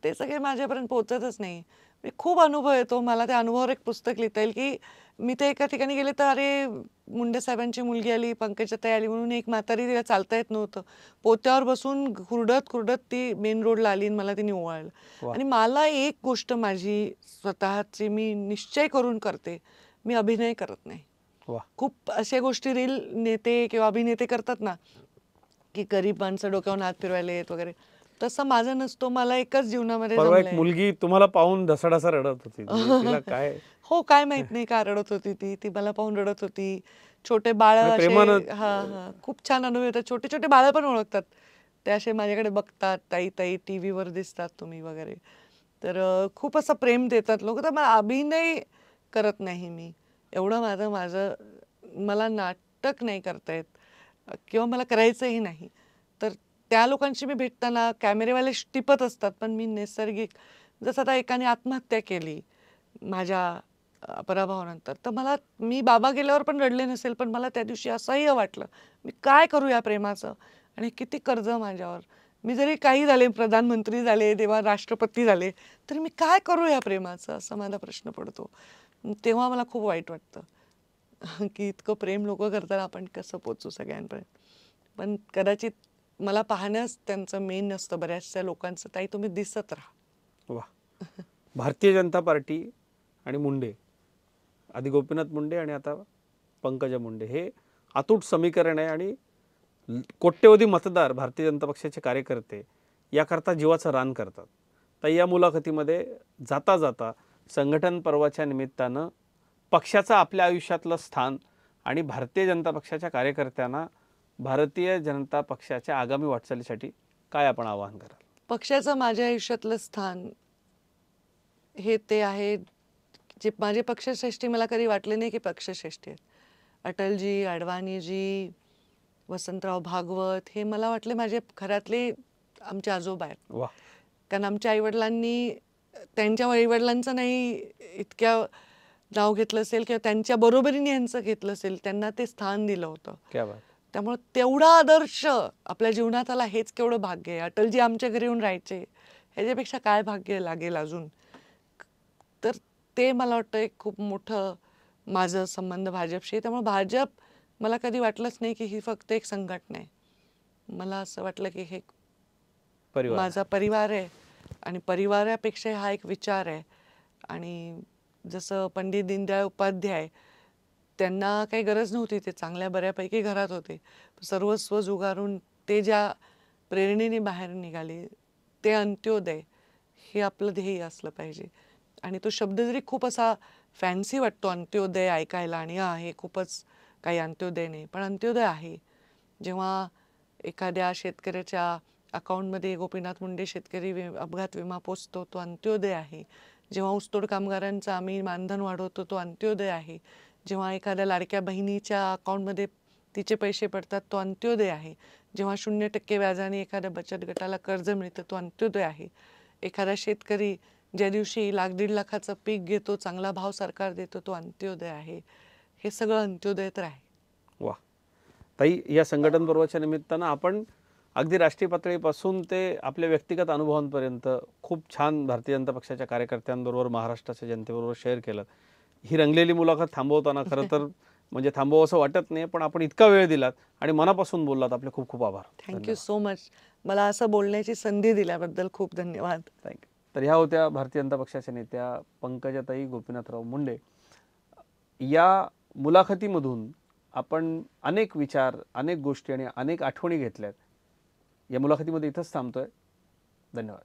ते सगळे माझ्यापर्यंत पोहोचतच नाही. मी खूप अनुभव येतो, मला त्या अनुभवावर एक पुस्तक लिहिता येईल की मी ते एका ठिकाणी गेले तर अरे मुंडे साहेबांची मुलगी आली, पंकजाताई आली म्हणून एक म्हातारी, तिला चालता येत नव्हतं, पोत्यावर बसून हुरडत खुरडत ती मेन रोडला आली आणि मला तिने ओवाळलं. वा. आणि मला एक गोष्ट माझी स्वतःची मी निश्चय करून करते, मी अभिनय करत नाही. वा. खूप अशा गोष्टी रील नेते किंवा अभिनेते करतात ना, की गरीब माणसं डोक्यावरून हात फिरवायला येत वगैरे, तसं माझं नसतो. मला एकच जीवनामध्ये परवा एक जमलंय. मुलगी तुम्हाला पाहून ढसाढसा रडत होती. म्हणजे तिला काय हो, काय माहित नाही का रडत होती ती. ती मला पाहून रडत होती. छोटे बाळं म्हणजे असे, प्रेमानं. हां. खूप छान अनुभव येतात. छोटे-छोटे बाळं पण ओळखतात. ते असे माझ्याकडे बघतात, "ताई-ताई टीव्हीवर दिसतात तुम्ही" वगैरे. तर खूप असं प्रेम देतात लोकं. तर मला अभिनय करत नाही मी. एवढं माझं माझं मला नाटक नाही करता येत किंवा मला करायचंही नाही. तर त्या लोकांशी मी भेटताना कॅमेरेवाले टिपत असतात, पण मी नैसर्गिक, जसं आता एकाने आत्महत्या केली माझ्या पराभवानंतर, तर मी बाबा गेल्यावर पण रडले नसेल, पण मला त्या दिवशी असह्य वाटलं. मी काय करू या प्रेमाचं आणि किती कर्ज माझ्यावर. मी जरी काही झाले, प्रधानमंत्री झाले, तेव्हा राष्ट्रपती झाले, तरी मी काय करू या प्रेमाचं, असा माझा प्रश्न पडतो. तेव्हा मला खूप वाईट वाटतं की इतकं प्रेम लोक करतात, आपण कसं पोचू सगळ्यांपर्यंत. पण कदाचित मला पाहण्यास त्यांचं मेन नसतं बऱ्याचशा लोकांचं. ताई तुम्ही दिसत राहा. वा. भारतीय जनता पार्टी आणि मुंडे, आधी गोपीनाथ मुंडे आणि आता पंकजा मुंडे, हे अतूट समीकरण आहे. आणि कोट्यवधी मतदार भारतीय जनता पक्षाचे कार्यकर्ते याकरता जीवाचं रान करतात. तर या मुलाखतीमध्ये जाता जाता संघटन पर्वाच्या निमित्तानं पक्षाचं आपल्या आयुष्यातलं स्थान आणि भारतीय जनता पक्षाच्या कार्यकर्त्यांना भारतीय जनता पक्षाच्या आगामी वाटचालीसाठी काय आपण आवाहन कराल? पक्षाचं माझ्या आयुष्यातलं स्थान हे ते आहे जे माझे पक्षश्रेष्ठी मला कधी वाटले नाही की पक्षश्रेष्ठी आहेत. अटलजी, अडवाणीजी, वसंतराव भागवत हे मला वाटले माझे घरातले आमचे आजोबा आहेत. वा. कारण आमच्या आईवडिलांनी त्यांच्या आईवडिलांचं नाही इतक्या नाव घेतलं असेल किंवा त्यांच्या बरोबरीने यांचं घेतलं असेल, त्यांना ते स्थान दिलं होतं. क्या बात. त्यामुळे तेवढा आदर्श आपल्या जीवनात आला हेच केवढं भाग्य आहे. अटलजी आमच्या घरी येऊन राहायचे, ह्याच्यापेक्षा काय भाग्य लागेल अजून. तर ते मला वाटतं एक खूप मोठं माझं संबंध भाजपशी आहे. त्यामुळे भाजप मला कधी वाटलंच नाही की ही फक्त एक संघटना आहे. मला असं वाटलं की हे परिवार. माझा परिवार आहे आणि परिवारापेक्षा हा एक विचार आहे. आणि जसं पंडित दीनदयाळ उपाध्याय, त्यांना काही गरज नव्हती, ते चांगल्या बऱ्यापैकी घरात होते, सर्वस्व जुगारून ते ज्या प्रेरणेने बाहेर निघाले, ते अंत्योदय हे आपलं ध्येय असलं पाहिजे. आणि तो शब्द जरी खूप असा फॅन्सी वाटतो अंत्योदय ऐकायला, आणि हे खूपच काही अंत्योदय नाही, पण अंत्योदय आहे. जेव्हा एखाद्या शेतकऱ्याच्या अकाउंटमध्ये गोपीनाथ मुंडे शेतकरी अपघात विमा पोचतो, तो अंत्योदय आहे. जेव्हा ऊसतोड कामगारांचं आम्ही मानधन वाढवतो, तो अंत्योदय आहे. जेव्हा एखाद्या लाडक्या बहिणीच्या अकाउंटमध्ये तिचे पैसे पडतात, तो अंत्योदय आहे. जेव्हा 0% व्याजाने एखाद्या बचत गटाला कर्ज मिळतं, तो अंत्योदय आहे. एखादा शेतकरी ज्या दिवशी 1,00,000-1.5 लाखाचं पीक घेतो, चांगला भाव सरकार देतो, तो अंत्योदय आहे. हे सगळं अंत्योदय तर आहे. वा. ताई, या संघटन पर्वाच्या निमित्तानं आपण अगदी राष्ट्रीय पातळीपासून ते आपल्या व्यक्तिगत अनुभवांपर्यंत खूप छान भारतीय जनता पक्षाच्या कार्यकर्त्यांबरोबर, महाराष्ट्राच्या जनतेबरोबर शेअर केलं. ही रंगलेली मुलाखत थांबवताना खरं तर म्हणजे थांबवावं असं वाटत नाही, पण आपण इतका वेळ दिलात आणि मनापासून बोललात. आपले खूप खूप आभार. Thank you so much. मला असं बोलण्याची संधी दिल्याबद्दल खूप धन्यवाद. थँक्यू. तर ह्या होत्या भारतीय जनता पक्षाच्या नेत्या पंकजाताई गोपीनाथराव मुंडे. या मुलाखतीमधून आपण अनेक विचार, अनेक गोष्टी आणि अनेक आठवणी घेतल्यात. या मुलाखतीमध्ये इथंच थांबतोय. धन्यवाद.